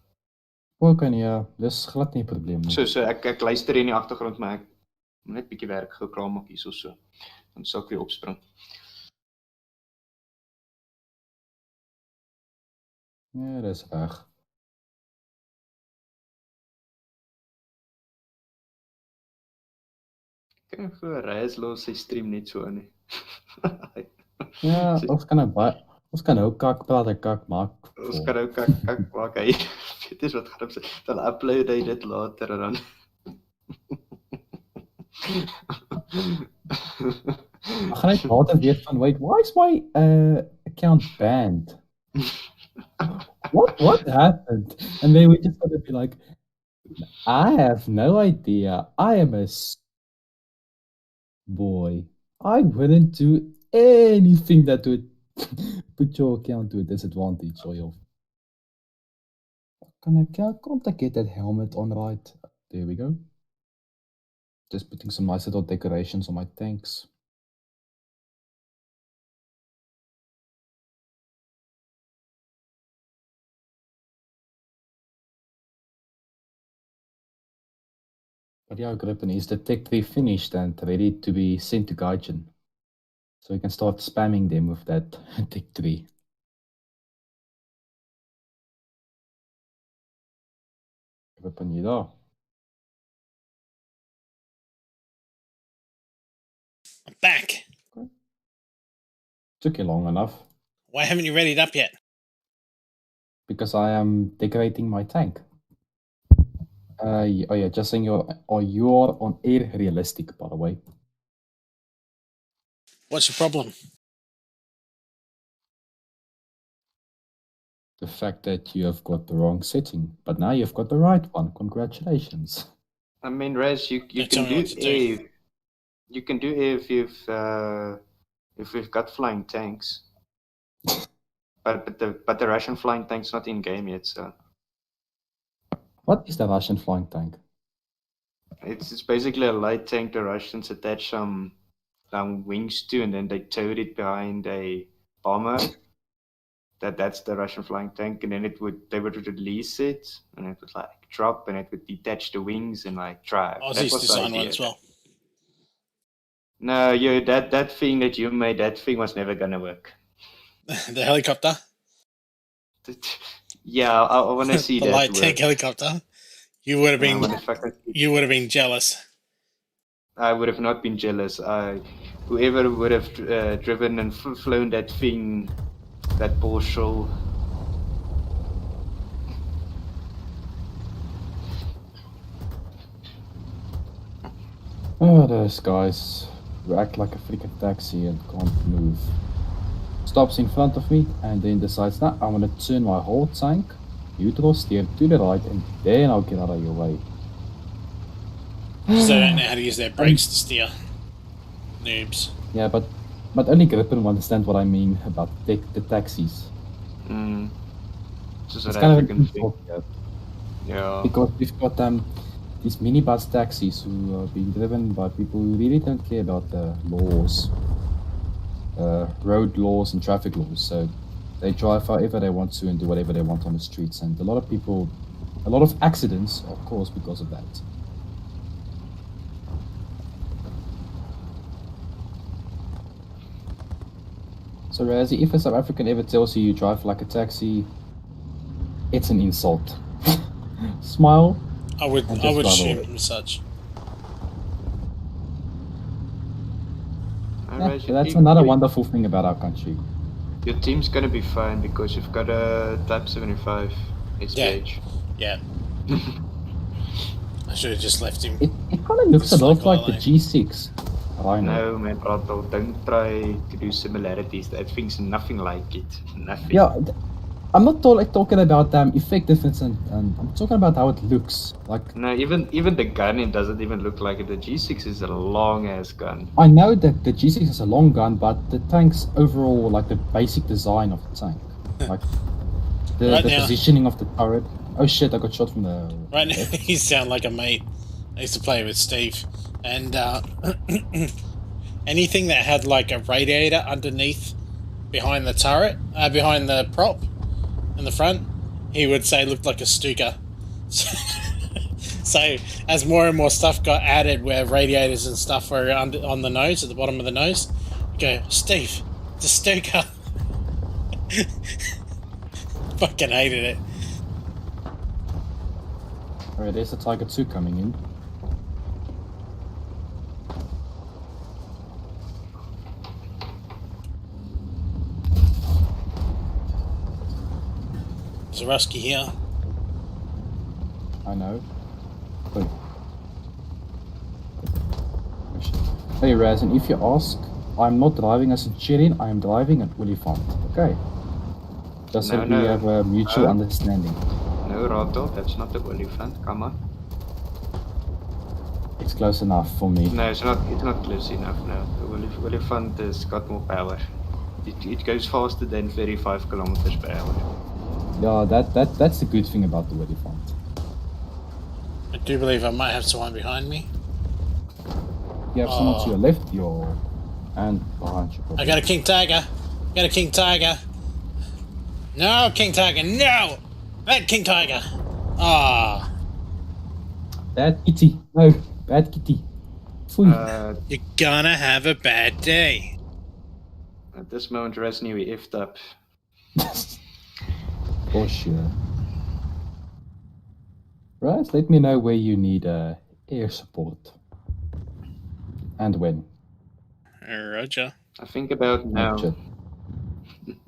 Ook en ja, dis glad nie 'n probleem nie. So ek luister hier in die agtergrond, maar ek moet net 'n bietjie werk gou klaarmaak hierso so. Dan sal ek weer opspring. Ja, dis reg. Kan ek vir Raz los sy stream net so nie. Ja, ons kan ook kak praat en kak maak. Ons kan ook kak maak. Hy weet eens wat gaan op sy. Dan upload hy dit later en dan. Ek gaan net later weet van, wait, why is my account banned? What happened? And then we just gotta be like, I have no idea. I am a boy. I wouldn't do anything that would put your account to a disadvantage or your. Can't I get that helmet on right? There we go. Just putting some nice little decorations on my tanks. But yeah, Gripen, is the Tech 3 finished and ready to be sent to Gaijin? So we can start spamming them with that Tech 3. Gripen, you there? I'm back. Took you long enough. Why haven't you readied up yet? Because I am decorating my tank. Oh yeah, just saying you're on air realistic, by the way. What's your problem? The fact that you have got the wrong setting, but now you've got the right one. Congratulations. I mean, Raz, you Don't can tell me do what to do. air. You can do air if we've got flying tanks. But the Russian flying tank's not in game yet, so What is the Russian flying tank? it's basically a light tank the Russians attach some wings to, and then they towed it behind a bomber. That's the Russian flying tank, and then they would release it, and it would like drop, and it would detach the wings and like drive. That Aussie's was the design one idea. as well. No, that thing that you made, that thing was never gonna work. The helicopter? Yeah, I want to see the that light work. tank helicopter? You would have been. Motherfucker. You would have been jealous. I would have not been jealous. Whoever would have driven and flown that thing, that Porsche. Oh, those guys who act like a freaking taxi and can't move. Stops in front of me and then decides, nah, I'm gonna turn my whole tank, neutral steer to the right, and then I'll get out of your way. Because they don't know how to use their brakes to steer. Noobs. Yeah, but only Gripen will understand what I mean about the taxis. It's It's kind of an African thing. insult, Yeah. because we've got these minibus taxis who are being driven by people who really don't care about the laws, road laws and traffic laws. So they drive however they want to and do whatever they want on the streets. And a lot of accidents, of course, because of that. So Razzie, if a South African ever tells you drive like a taxi, it's an insult. Smile. I would shoot him such. Yeah, that's another wonderful thing about our country. Your team's gonna be fine because you've got a Type 75 SPH. Yeah. I should have just left him. It kind of looks a lot like the G6. No, man, Prato, don't try to do similarities. That thing's nothing like it. Nothing. Yeah, I'm not talking about effectiveness and I'm talking about how it looks. Like, no, even the gun, it doesn't even look like it. The G6 is a long ass gun. I know that the G6 is a long gun, but the tank's overall, like the basic design of the tank, like the positioning of the turret. Oh shit! I got shot from the. Right now, you sound like a mate. I used to play with Steve, and anything that had like a radiator underneath, behind the turret, behind the prop, in the front, he would say looked like a Stuka. So as more and more stuff got added, where radiators and stuff were on the nose, at the bottom of the nose, you go, Steve, it's a Stuka. Fucking hated it. Alright, there's a Tiger 2 coming in. There's a Rusky here. I know. Wait. Hey Raz, and if you ask, I'm not driving a Centurion, I am driving an Olifant. Okay. Just so we have a mutual understanding. No, Rato, that's not the Olifant. Come on. It's close enough for me. No, it's not close enough. No, the Olifant has got more power. It goes faster than 35 kilometers per hour. Yeah, that's the good thing about the Olifant. I do believe I might have someone behind me. You have someone to your left, and behind you. I got a King Tiger. Got a King Tiger. No, King Tiger, no! Bad King Tiger. Ah. Bad kitty. No, bad kitty. You're gonna have a bad day. At this moment, Resny, we effed up. For sure. Right, let me know where you need air support. And when. Roger. I think about now. Roger.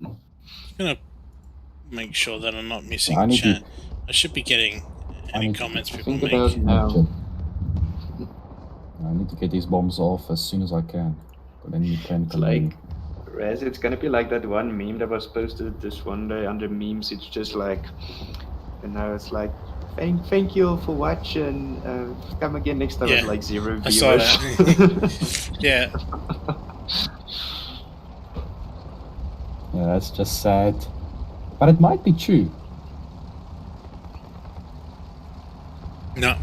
Just gonna make sure that I'm not missing I need to- chat. I should be getting any comments people think make. about now. I need to get these bombs off as soon as I can. But then you can It's like, Raz, it's gonna be like that one meme that was posted this one day under memes. It's just like, and now it's like, thank you all for watching. Come again next time with like 0 I viewers. saw that. Yeah. Yeah, that's just sad. But it might be true. No.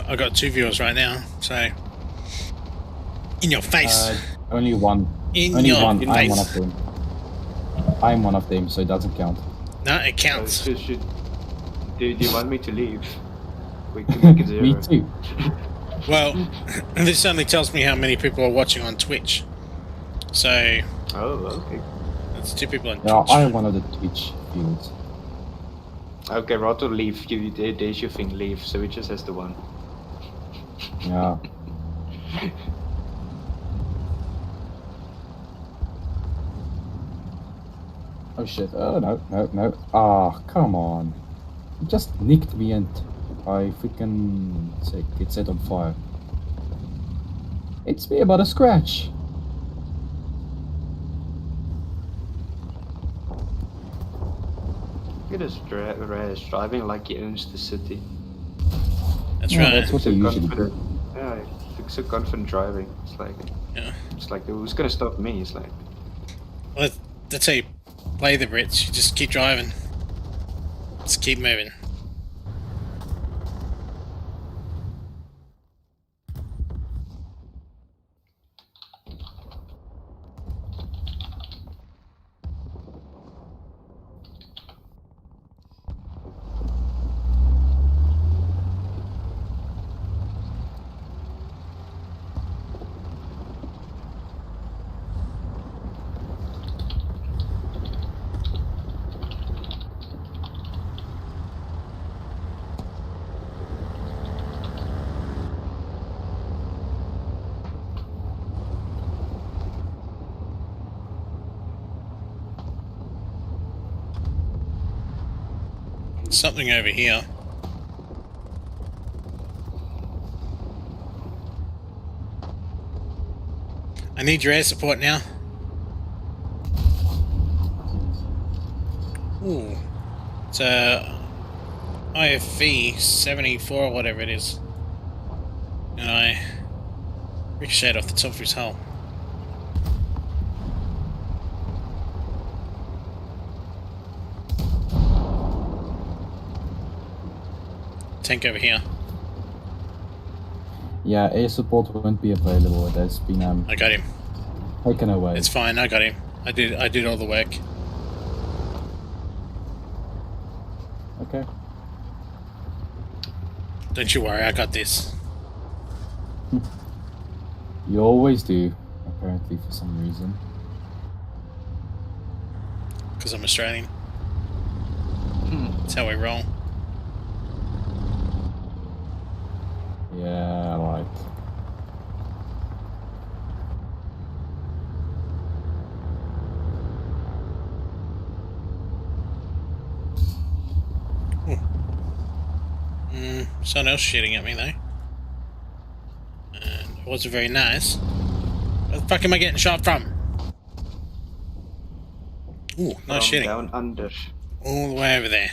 I got 2 viewers right now, so in your face. Only one. In Only your one. face. I'm one of them. I'm one of them, so it doesn't count. No, it counts. Do you want me to leave? We can make it 0. Me too. Well, this only tells me how many people are watching on Twitch. So Oh, okay. that's 2 people on Yeah, Twitch. I'm one of the Twitch viewers. Okay, Roto, leave. There's your thing, leave. So it just has the 1. Yeah. Oh shit. Oh no. Ah, come on. You just nicked me and I freaking get set on fire. It's me about a scratch. Look at this Raz driving like he owns the city. That's Yeah, right. that's what they usually do. Yeah, he looks so confident driving. Yeah. It's like, who's gonna stop me? It's like, Well, that's how you play the Brits. You just keep driving. Just keep moving. Something over here. I need your air support now. Ooh. It's a IFV 74 or whatever it is. And I ricocheted off the top of his hull. Tank over here. Yeah, air support won't be available. It has been I got him. taken away. It's fine, I got him. I did all the work. Okay. Don't you worry, I got this. You always do, apparently, for some reason. Because I'm Australian. That's how we roll. Yeah, right. Someone else shooting at me though. And it wasn't very nice. Where the fuck am I getting shot from? Ooh, nice shooting. Down under. All the way over there.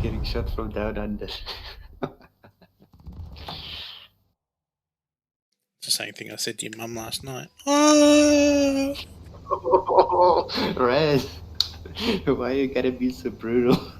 Getting shot from down under. It's the same thing I said to your mum last night. Oh! Raz, why you gotta be so brutal?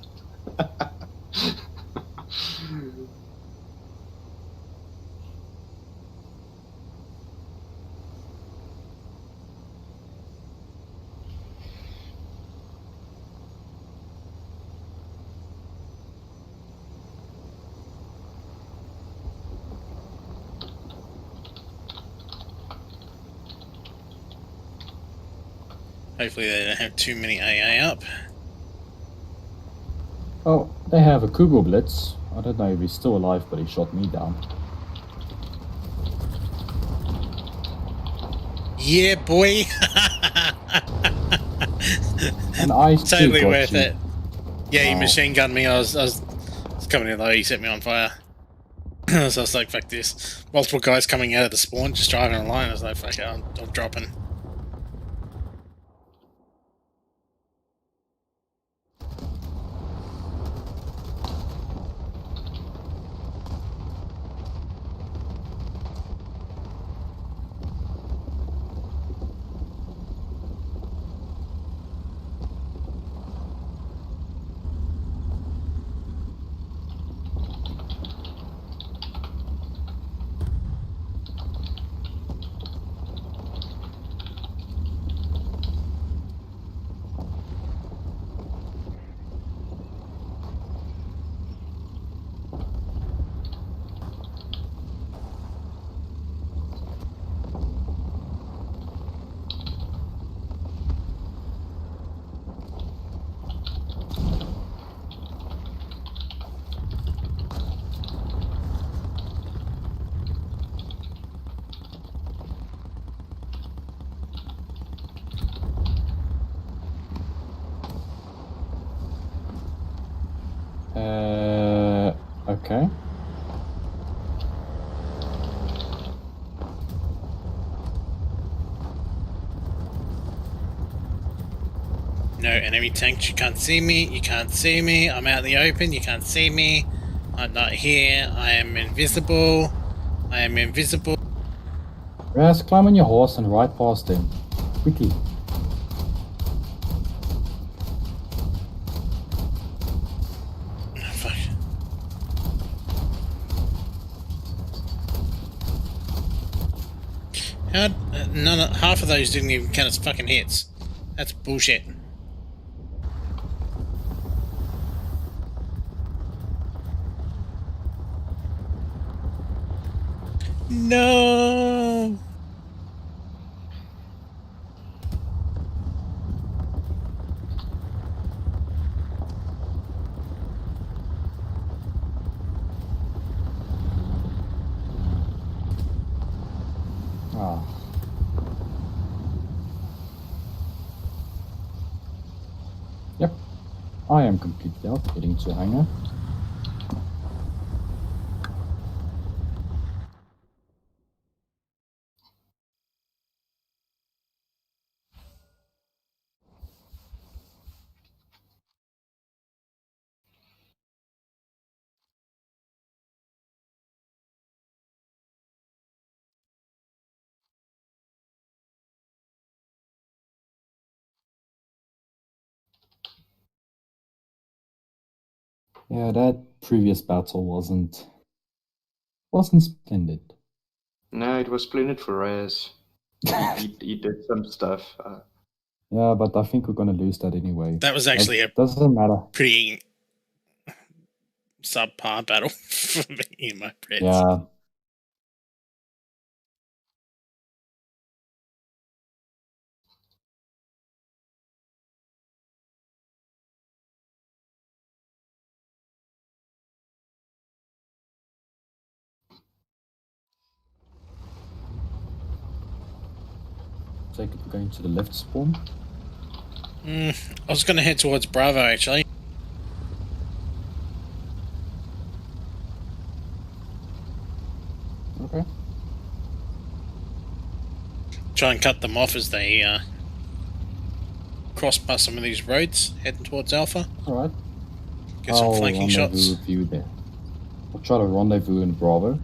Hopefully they don't have too many AA up. Oh, they have a Cougar Blitz. I don't know if he's still alive, but he shot me down. Yeah, boy. And I totally got worth you. it. Yeah, Wow. he machine gunned me. I was coming in low. He set me on fire. So I was like, fuck this. Multiple guys coming out of the spawn, just driving alone. I was like, fuck it, I'm dropping. Okay. No enemy tanks, you can't see me, you can't see me, I'm out in the open, you can't see me, I'm not here, I am invisible, I am invisible. Raz, climb on your horse and ride past him. Quickly. Oh, fuck. How, half of those didn't even count as fucking hits. That's bullshit. No. Ah. Yep. I am completely out, heading to hangar. Yeah, that previous battle wasn't splendid. No, it was splendid for Reyes. he did some stuff. Yeah, but I think we're gonna lose that anyway. That was actually a doesn't matter. pretty subpar battle for me in my Brits. Yeah. Take it, we're going to the left spawn. I was going to head towards Bravo, actually. Okay. Try and cut them off as they cross past some of these roads, heading towards Alpha. Alright. Get some flanking shots. With you there. I'll try to rendezvous in Bravo.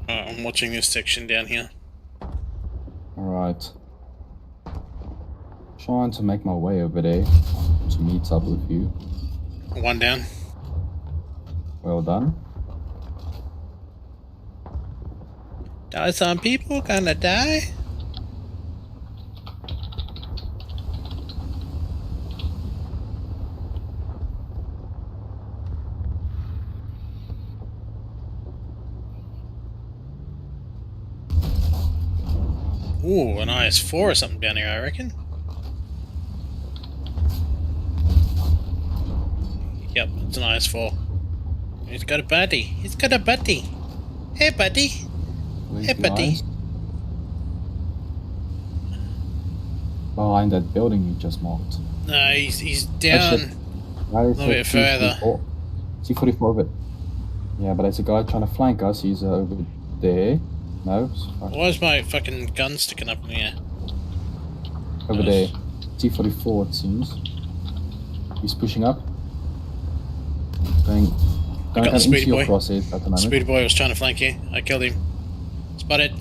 I'm watching this section down here. Alright. Trying to make my way over there to meet up with you. One down. Well done. Are some people gonna die? Ooh, an IS-4 or something down here, I reckon. Yep, it's an IS-4. He's got a buddy. He's got a buddy. Hey, buddy. Where's Hey, the buddy. eyes? Behind that building you just marked. No, he's down a little bit further. C44 over it. Yeah, but there's a guy trying to flank us. He's over there. No? Why is my fucking gun sticking up in the air? Over there. C44 it seems. He's pushing up. Going got the into speedy your boy. crosshairs at the moment. Speedy boy was trying to flank you. I killed him. Spotted.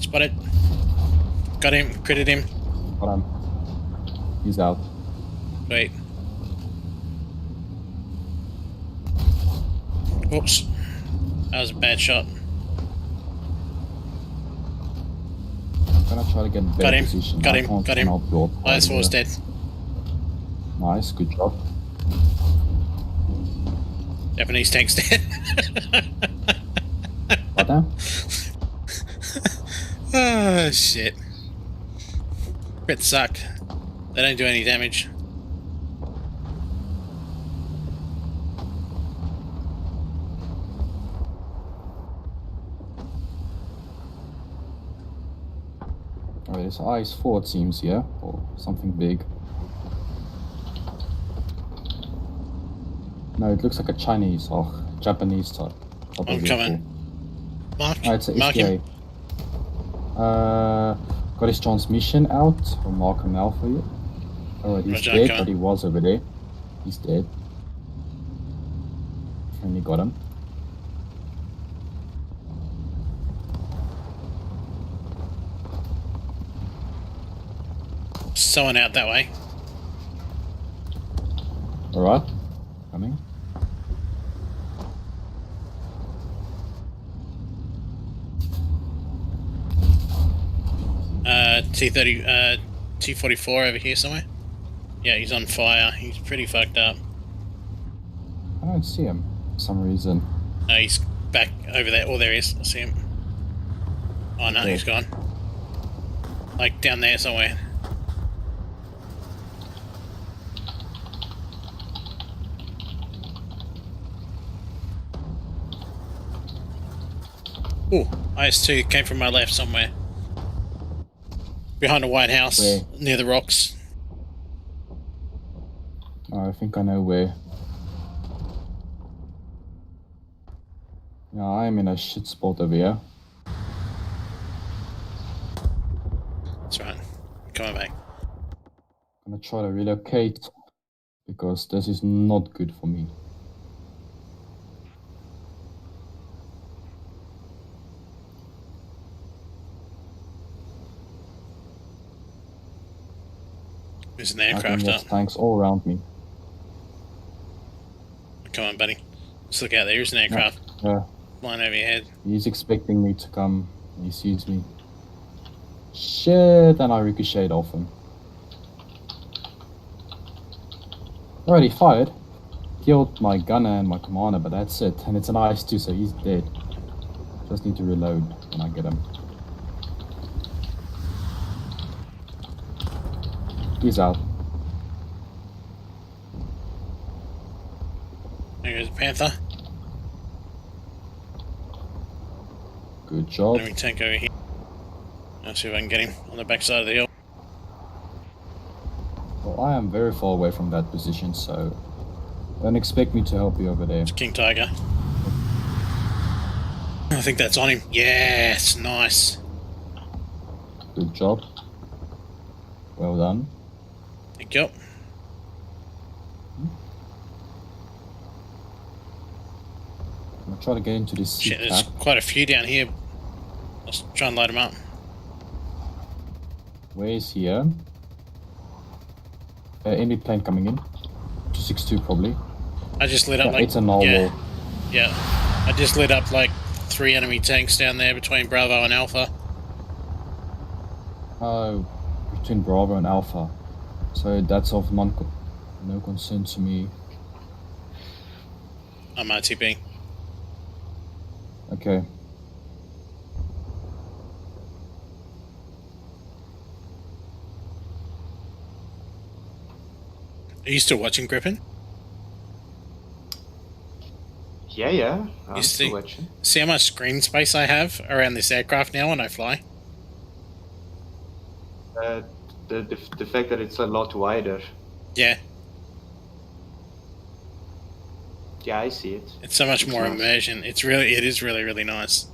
Got him, critted him. Got him. He's out. Wait. Oops. That was a bad shot. I'm gonna try to get in better position. Got him. IS-4's dead. Nice, good job. Japanese tank's dead. What now? Oh, shit. Crits suck. They don't do any damage. Oh, there's IS-4 it seems here, or something big. No, it looks like a Chinese or Japanese type. I'm coming. Mark, Oh, it's a mark him. SDA. Got his transmission out. I'll mark him now for you. Oh, he's Roger, dead, come but he was over there. He's dead. And you got him. Someone out that way. Alright. Coming. T30, T44 over here somewhere. Yeah, he's on fire. He's pretty fucked up. I don't see him for some reason. No, he's back over there. Oh, there he is. I see him. Oh no, he's gone. Like down there somewhere. Ooh, IS-2 came from my left somewhere. Behind a white house, Where? near the rocks. Oh, I think I know where. Yeah, I'm in a shit spot over here. That's right. Coming back. I'm gonna try to relocate because this is not good for me. There's an I think aircraft there's up. tanks all around me. Come on, buddy. Let's look out there. Here's an aircraft flying over your head. He's expecting me to come. He sees me. Shit, and I ricocheted off him. Already fired. Killed my gunner and my commander, but that's it. And it's an IS-2, so he's dead. Just need to reload when I get him. He's out. There goes the Panther. Good job. Enemy tank over here. Let's see if I can get him on the back side of the hill. Well, I am very far away from that position, so don't expect me to help you over there. It's King Tiger. I think that's on him. Yes, nice. Good job. Well done. Thank you. I'm gonna try to get into this Shit, seat there's pack. quite a few down here. Let's try and load them up. Where is he here? Enemy plane coming in. 262 probably. I just lit up like... it's a null yeah, wall. yeah. I just lit up like 3 enemy tanks down there between Bravo and Alpha. Between Bravo and Alpha. So that's of no concern to me. I'm RTB. Okay. Are you still watching, Griffin? Yeah. I'm still watching. See how much screen space I have around this aircraft now when I fly? The fact that it's a lot wider. Yeah. Yeah, I see it. It's so much more immersion. It is really, really nice.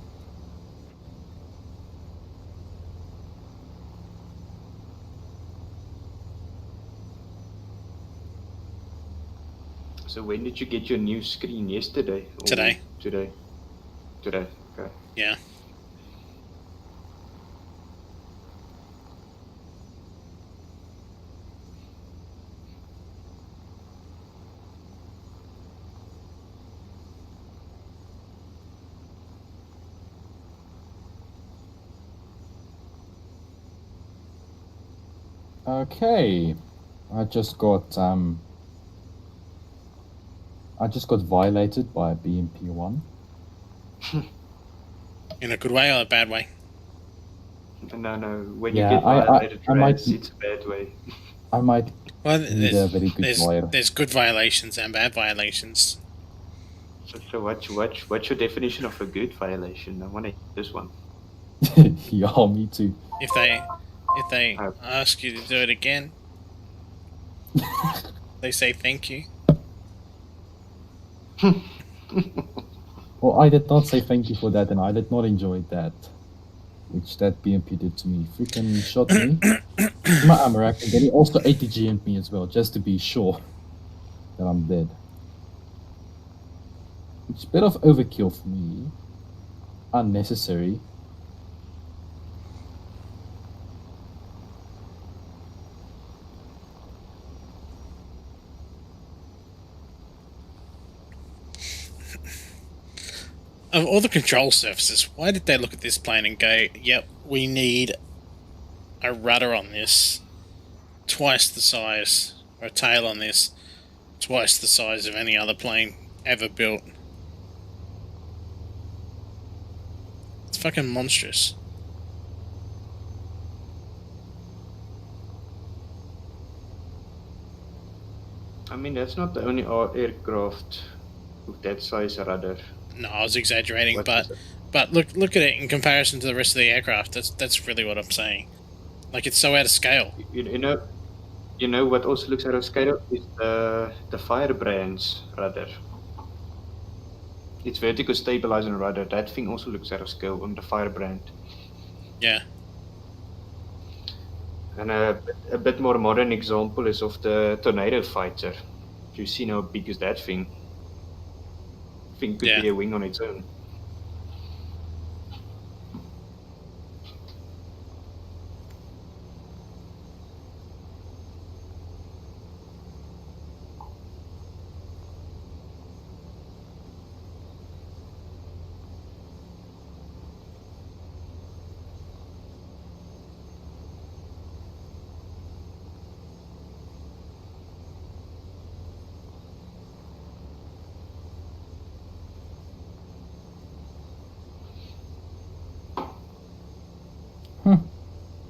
So when did you get your new screen? Yesterday? Today. Today. Okay. Yeah. Okay. I just got violated by a BMP-1. In a good way or a bad way? No. When you get violated, it's a bad way. I might need a very good lawyer. There's good violations and bad violations. So what's your definition of a good violation? I want to hear this one. Yeah, me too. If they ask you to do it again, they say thank you. Well, I did not say thank you for that, and I did not enjoy that, which that BMP did to me. Freaking shot me. My Amarak, and then he also ATGM'd me as well, just to be sure that I'm dead. It's a bit of overkill for me. Unnecessary. Of all the control surfaces, why did they look at this plane and go, yep, we need a rudder on this twice the size, or a tail on this twice the size of any other plane ever built? It's fucking monstrous. I mean, that's not the only aircraft with that size rudder. No, I was exaggerating, but look at it in comparison to the rest of the aircraft. That's really what I'm saying. Like, it's so out of scale. You know what also looks out of scale is the Firebrand's rudder. It's vertical stabilizing rudder. That thing also looks out of scale on the Firebrand. Yeah. And a bit more modern example is of the Tornado fighter. You've seen how big is that thing? Thing could be a wing on its own.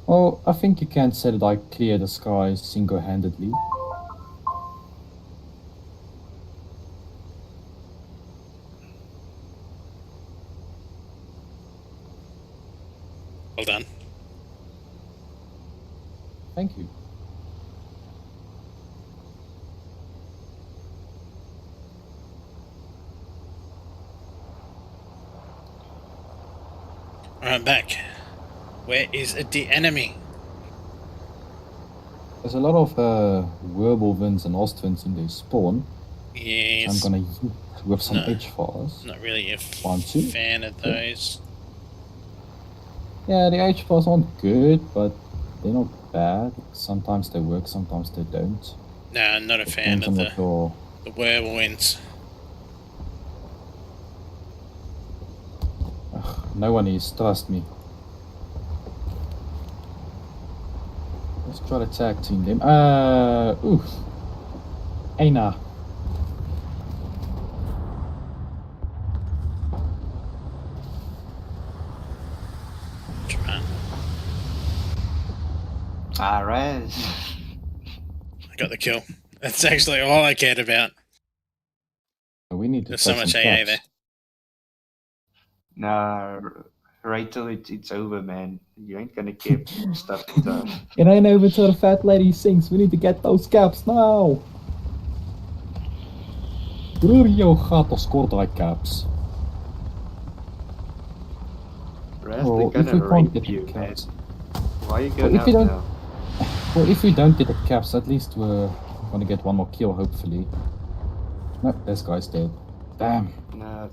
Well, I think you can say that I clear the skies single-handedly. Well done. Thank you. I'm back. Where is the enemy? There's a lot of Werwolvins and Ostvins in their spawn. Yes. I'm gonna use with some H-Fars. Not really a fan of those. Yeah, the H-Fars aren't good, but they're not bad. Sometimes they work, sometimes they don't. No, I'm not a fan of the Werwolves. No one is, trust me. try to tag team them. Oof. Hey, nah. Alright. I got the kill. That's actually all I cared about. We need to There's so play much some AA caps. there. Nah, right till it's over, man. You ain't gonna keep stuff in time. It ain't over till the fat lady sings. We need to get those caps now. Rio gaat als Kortrijk caps. Raz, Well, they're if we gonna can't rape get the you, man. caps. Why are you Well, going if we out don't, now? well, if we don't get the caps, at least we're gonna get one more kill, hopefully. No, this guy's dead. Damn. Nah,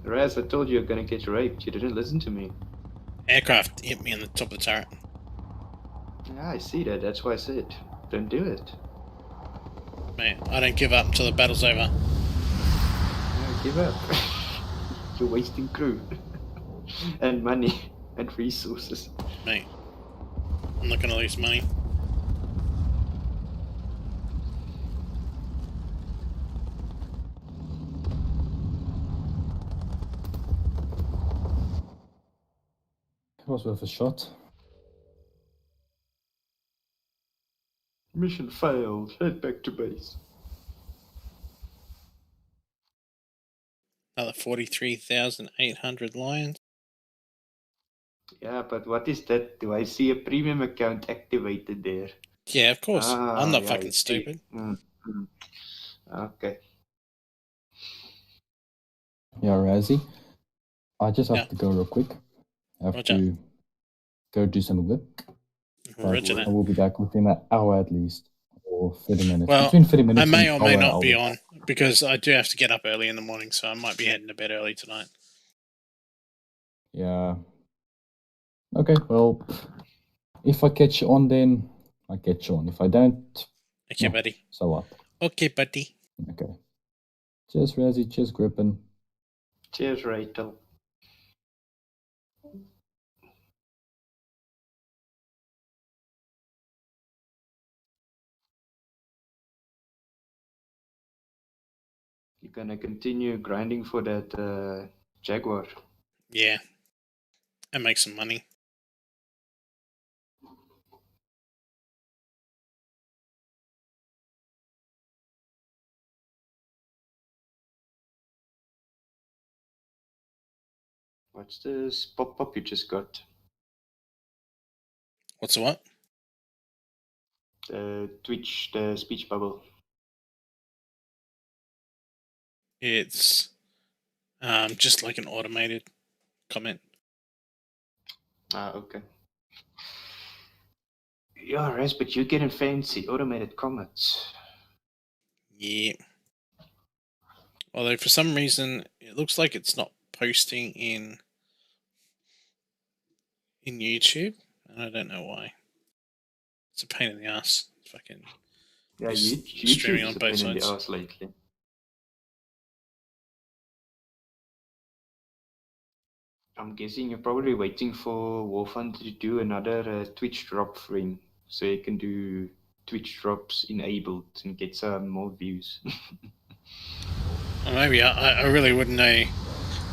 Raz, I told you you're gonna get raped. You didn't listen to me. Aircraft hit me on the top of the turret. Yeah, I see that. That's why I said, don't do it. Mate, I don't give up until the battle's over. No, give up. You're wasting crew. And money. And resources. Mate, I'm not gonna lose money. It was worth a shot. Mission failed. Head back to base. Another 43,800 lions. Yeah, but what is that? Do I see a premium account activated there? Yeah, of course. I'm not Yeah, fucking I see. stupid. Okay. Yeah, Razzie. I just have Yeah. to go real quick. I have Roger. to go do some work. Roger But that. I will be back within an hour at least. Or 30 minutes. Well, Between 30 minutes I may and or may an hour, not be I'll on because I do have to get up early in the morning, so I might be heading to bed early tonight. Yeah. Okay, well, if I catch you on, then I catch you on. If I don't, Okay, no, buddy. so what? Okay, buddy. Okay. Cheers, Razzie. Cheers, Grippin. Cheers, Rachel. You're gonna continue grinding for that Jaguar. Yeah. And make some money. What's this pop-up you just got? What's the what? The Twitch, the speech bubble. It's just like an automated comment. Ah, okay. Yeah, Raz, but you're getting fancy. Automated comments. Yeah. Although for some reason it looks like it's not posting in YouTube, and I don't know why. It's a pain in the ass. Fucking Yeah, streaming YouTube on is a both pain in the sides. ass lately. I'm guessing you're probably waiting for Wolfhunter to do another Twitch drop for him, so you can do Twitch drops enabled and get some more views. Or maybe I really wouldn't know.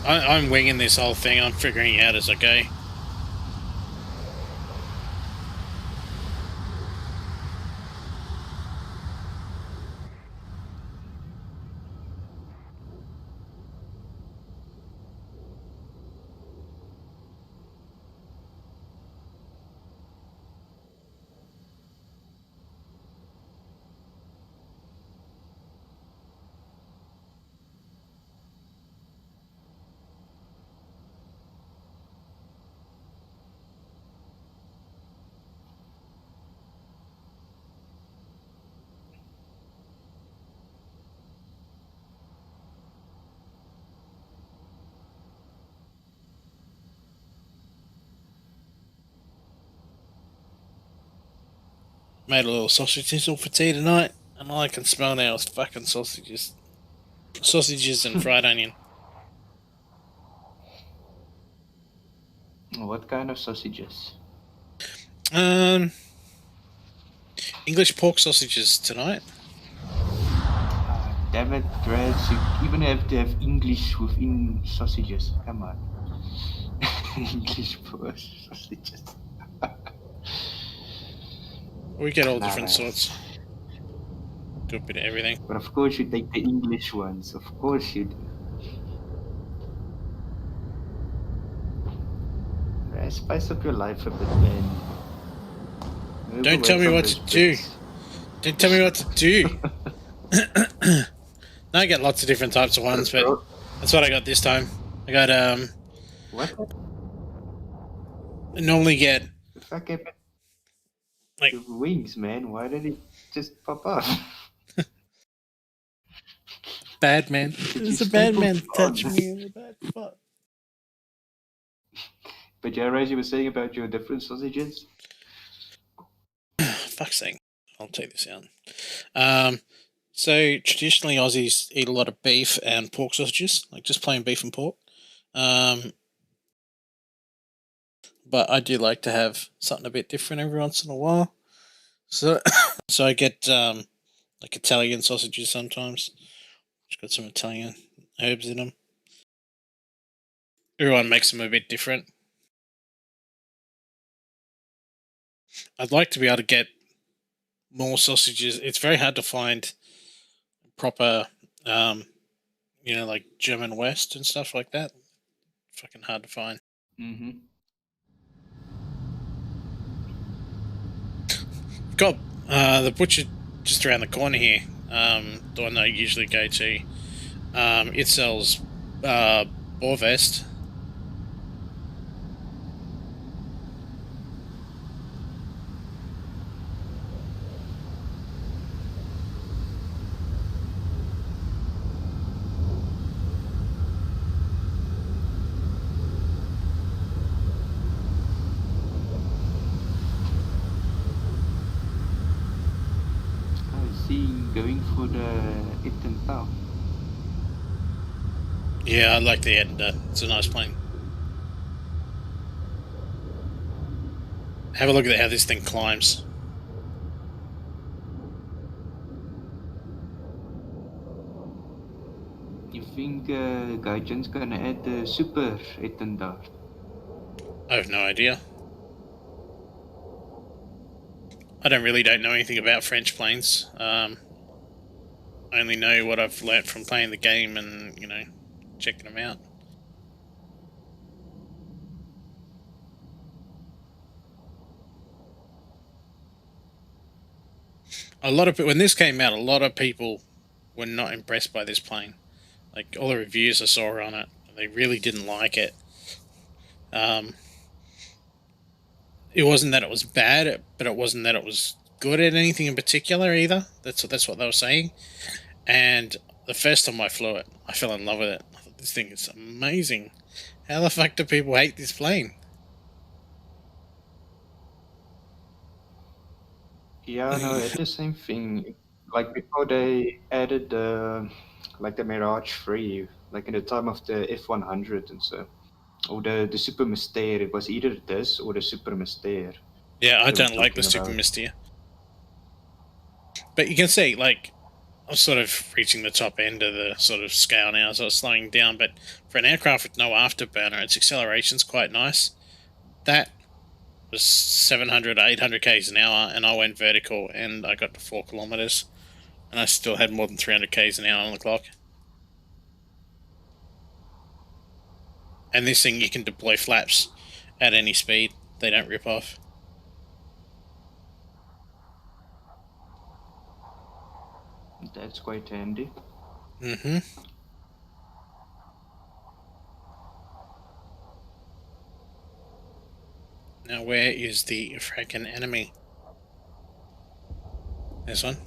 I'm winging this whole thing. I'm figuring it out as I go. Made a little sausage sizzle for tea tonight, and all I can smell now is fucking sausages. Sausages and fried onion. What kind of sausages? Um, English pork sausages tonight. Damn it, Brad, you even have to have English within sausages. Come on. English pork sausages. We get all Nah, different man. sorts. Do a bit of everything. But of course you take the English ones. Of course you do. Spice up your life a bit, man. Move Don't away tell me from what those to do. bits. Don't tell me what to do. No, I get lots of different types of ones, but that's what I got this time. I got What? I normally get The fuck happened like to wings, man? Why did it just pop up? bad man. Did There's you a bad staple man it touch on? me in the bad spot. But yeah, Raj, you were saying about your different sausages? Fuck's sake. I'll take this out. So traditionally Aussies eat a lot of beef and pork sausages, like just plain beef and pork. But I do like to have something a bit different every once in a while. So so I get like Italian sausages sometimes. It's got some Italian herbs in them. Everyone makes them a bit different. I'd like to be able to get more sausages. It's very hard to find proper, like German West and stuff like that. Fucking hard to find. Mm-hmm. Got the butcher just around the corner here. The one I usually go to. It sells Boarvest. I see going for the Eton Town. Yeah, I like the Edinburgh. It's a nice plane. Have a look at how this thing climbs. You think Gaijin's gonna add the super Eton Town? I have no idea. I don't know anything about French planes. I only know what I've learnt from playing the game and, checking them out. When this came out, a lot of people were not impressed by this plane. Like, all the reviews I saw on it, they really didn't like it. It wasn't that it was bad, but it wasn't that it was good at anything in particular either. That's what they were saying. And the first time I flew it, I fell in love with it. I thought, this thing is amazing. How the fuck do people hate this plane? Yeah, no, it's the same thing. Like before they added the Mirage 3, like in the time of the F100 and so, or the Super Mystère, it was either this or the Super Mystère. Yeah, I they were don't like the talking Super about. Mystère. But you can see, like, I'm sort of reaching the top end of the sort of scale now, so it's slowing down. But for an aircraft with no afterburner, its acceleration's quite nice. That was 700, 800 k's an hour, and I went vertical, and I got to 4 kilometers, and I still had more than 300 k's an hour on the clock. And this thing, you can deploy flaps at any speed; they don't rip off. That's quite handy. Mm-hmm. Now, where is the frickin' enemy? This one.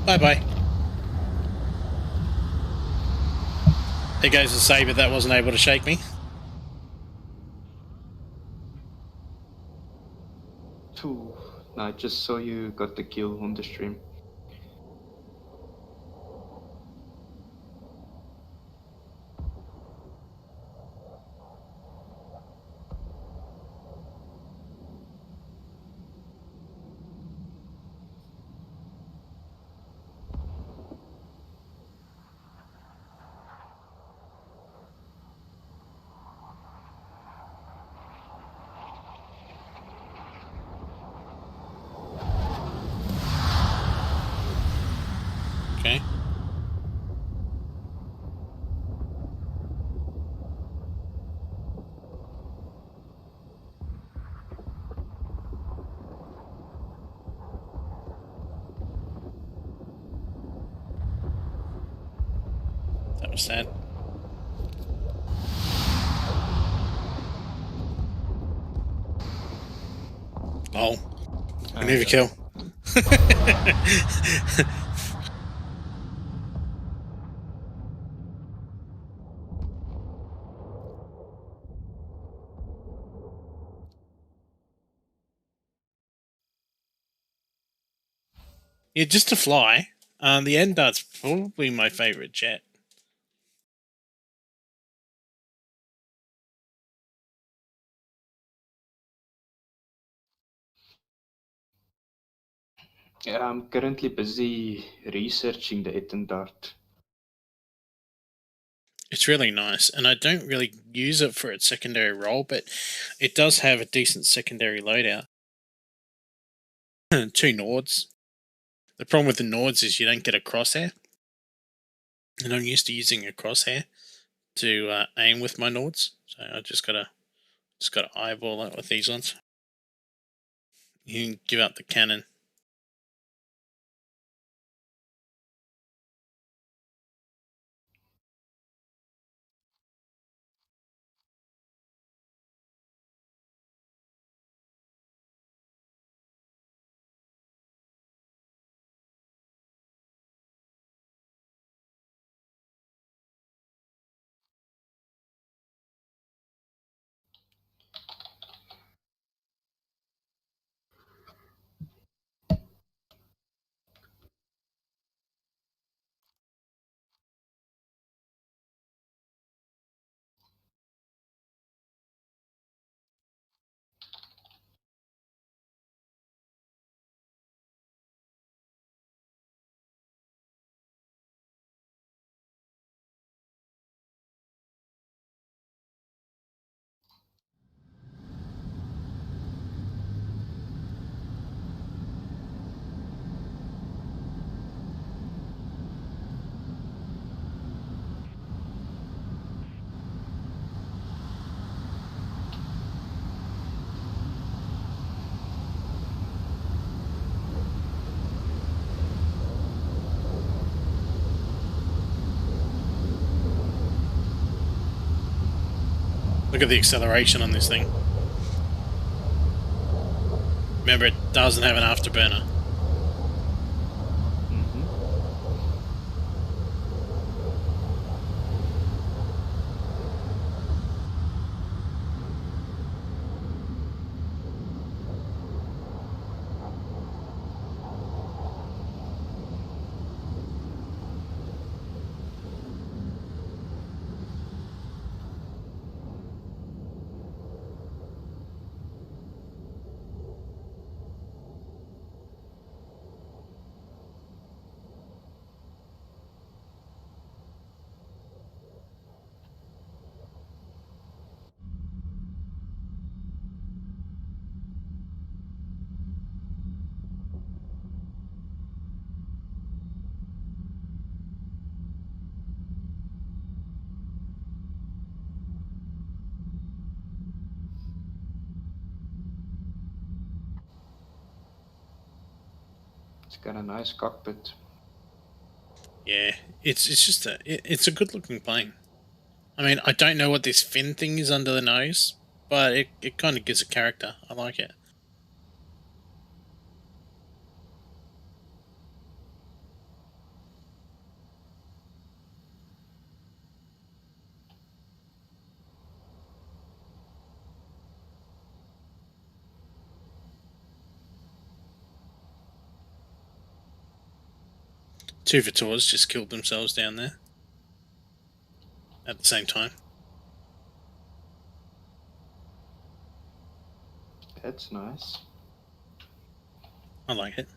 Bye-bye. There goes the saber that wasn't able to shake me. Phew. No, I just saw you got the kill on the stream. Okay. That was sad. Oh. Never kill. Yeah, just to fly. The end dart's probably my favorite jet. Yeah, I'm currently busy researching the Dart. It's really nice, and I don't really use it for its secondary role, but it does have a decent secondary loadout. 2 Nords. The problem with the Nords is you don't get a crosshair, and I'm used to using a crosshair to aim with my Nords, so I just gotta eyeball it with these ones. You can give up the cannon. Look at the acceleration on this thing. Remember, it doesn't have an afterburner. It's got a nice cockpit. Yeah, it's just it's a good looking plane. I mean, I don't know what this fin thing is under the nose, but it kind of gives a character. I like it. 2 Vitors just killed themselves down there at the same time. That's nice. I like it.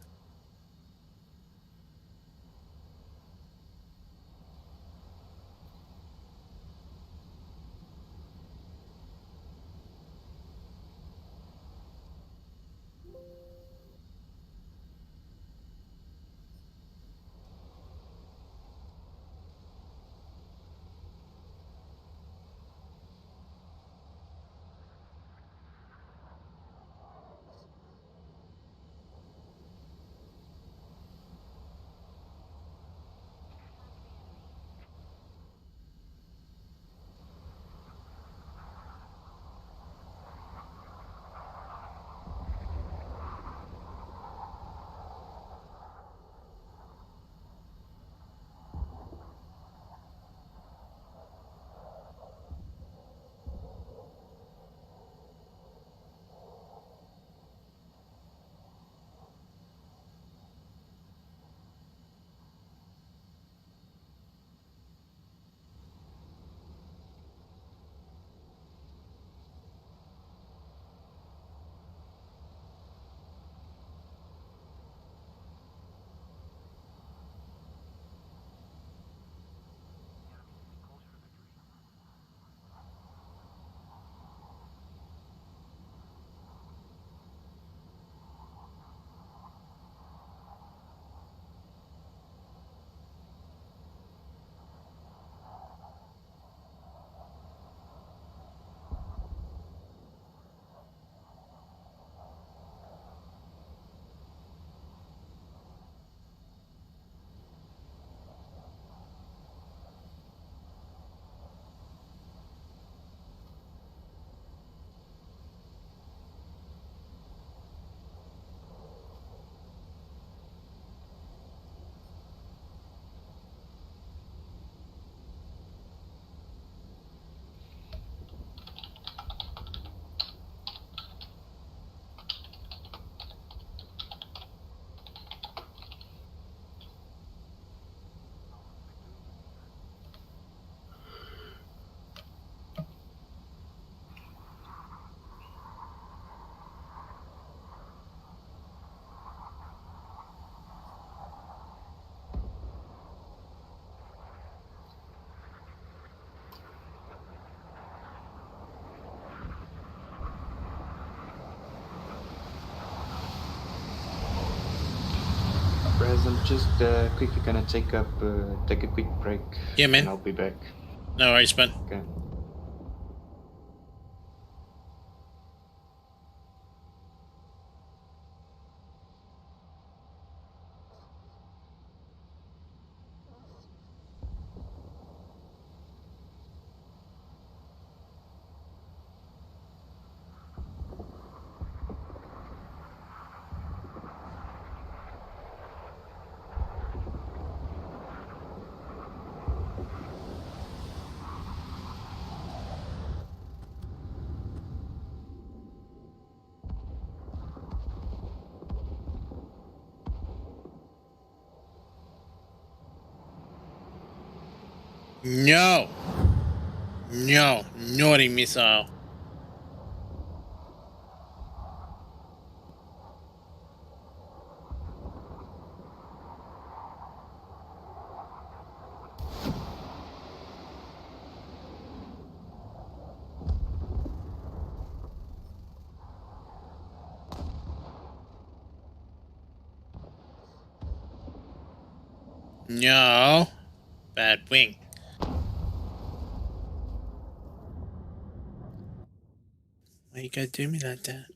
Raz, I'm just quickly gonna take a quick break. Yeah, man. And I'll be back. No worries, bud. Okay. No! No! Naughty missile. No! Bad wing. Why you gotta do me like that?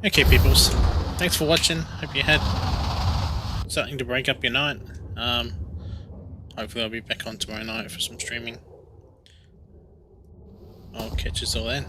Okay, peoples. Thanks for watching. Hope you had something to break up your night. Hopefully I'll be back on tomorrow night for some streaming. I'll catch us all then.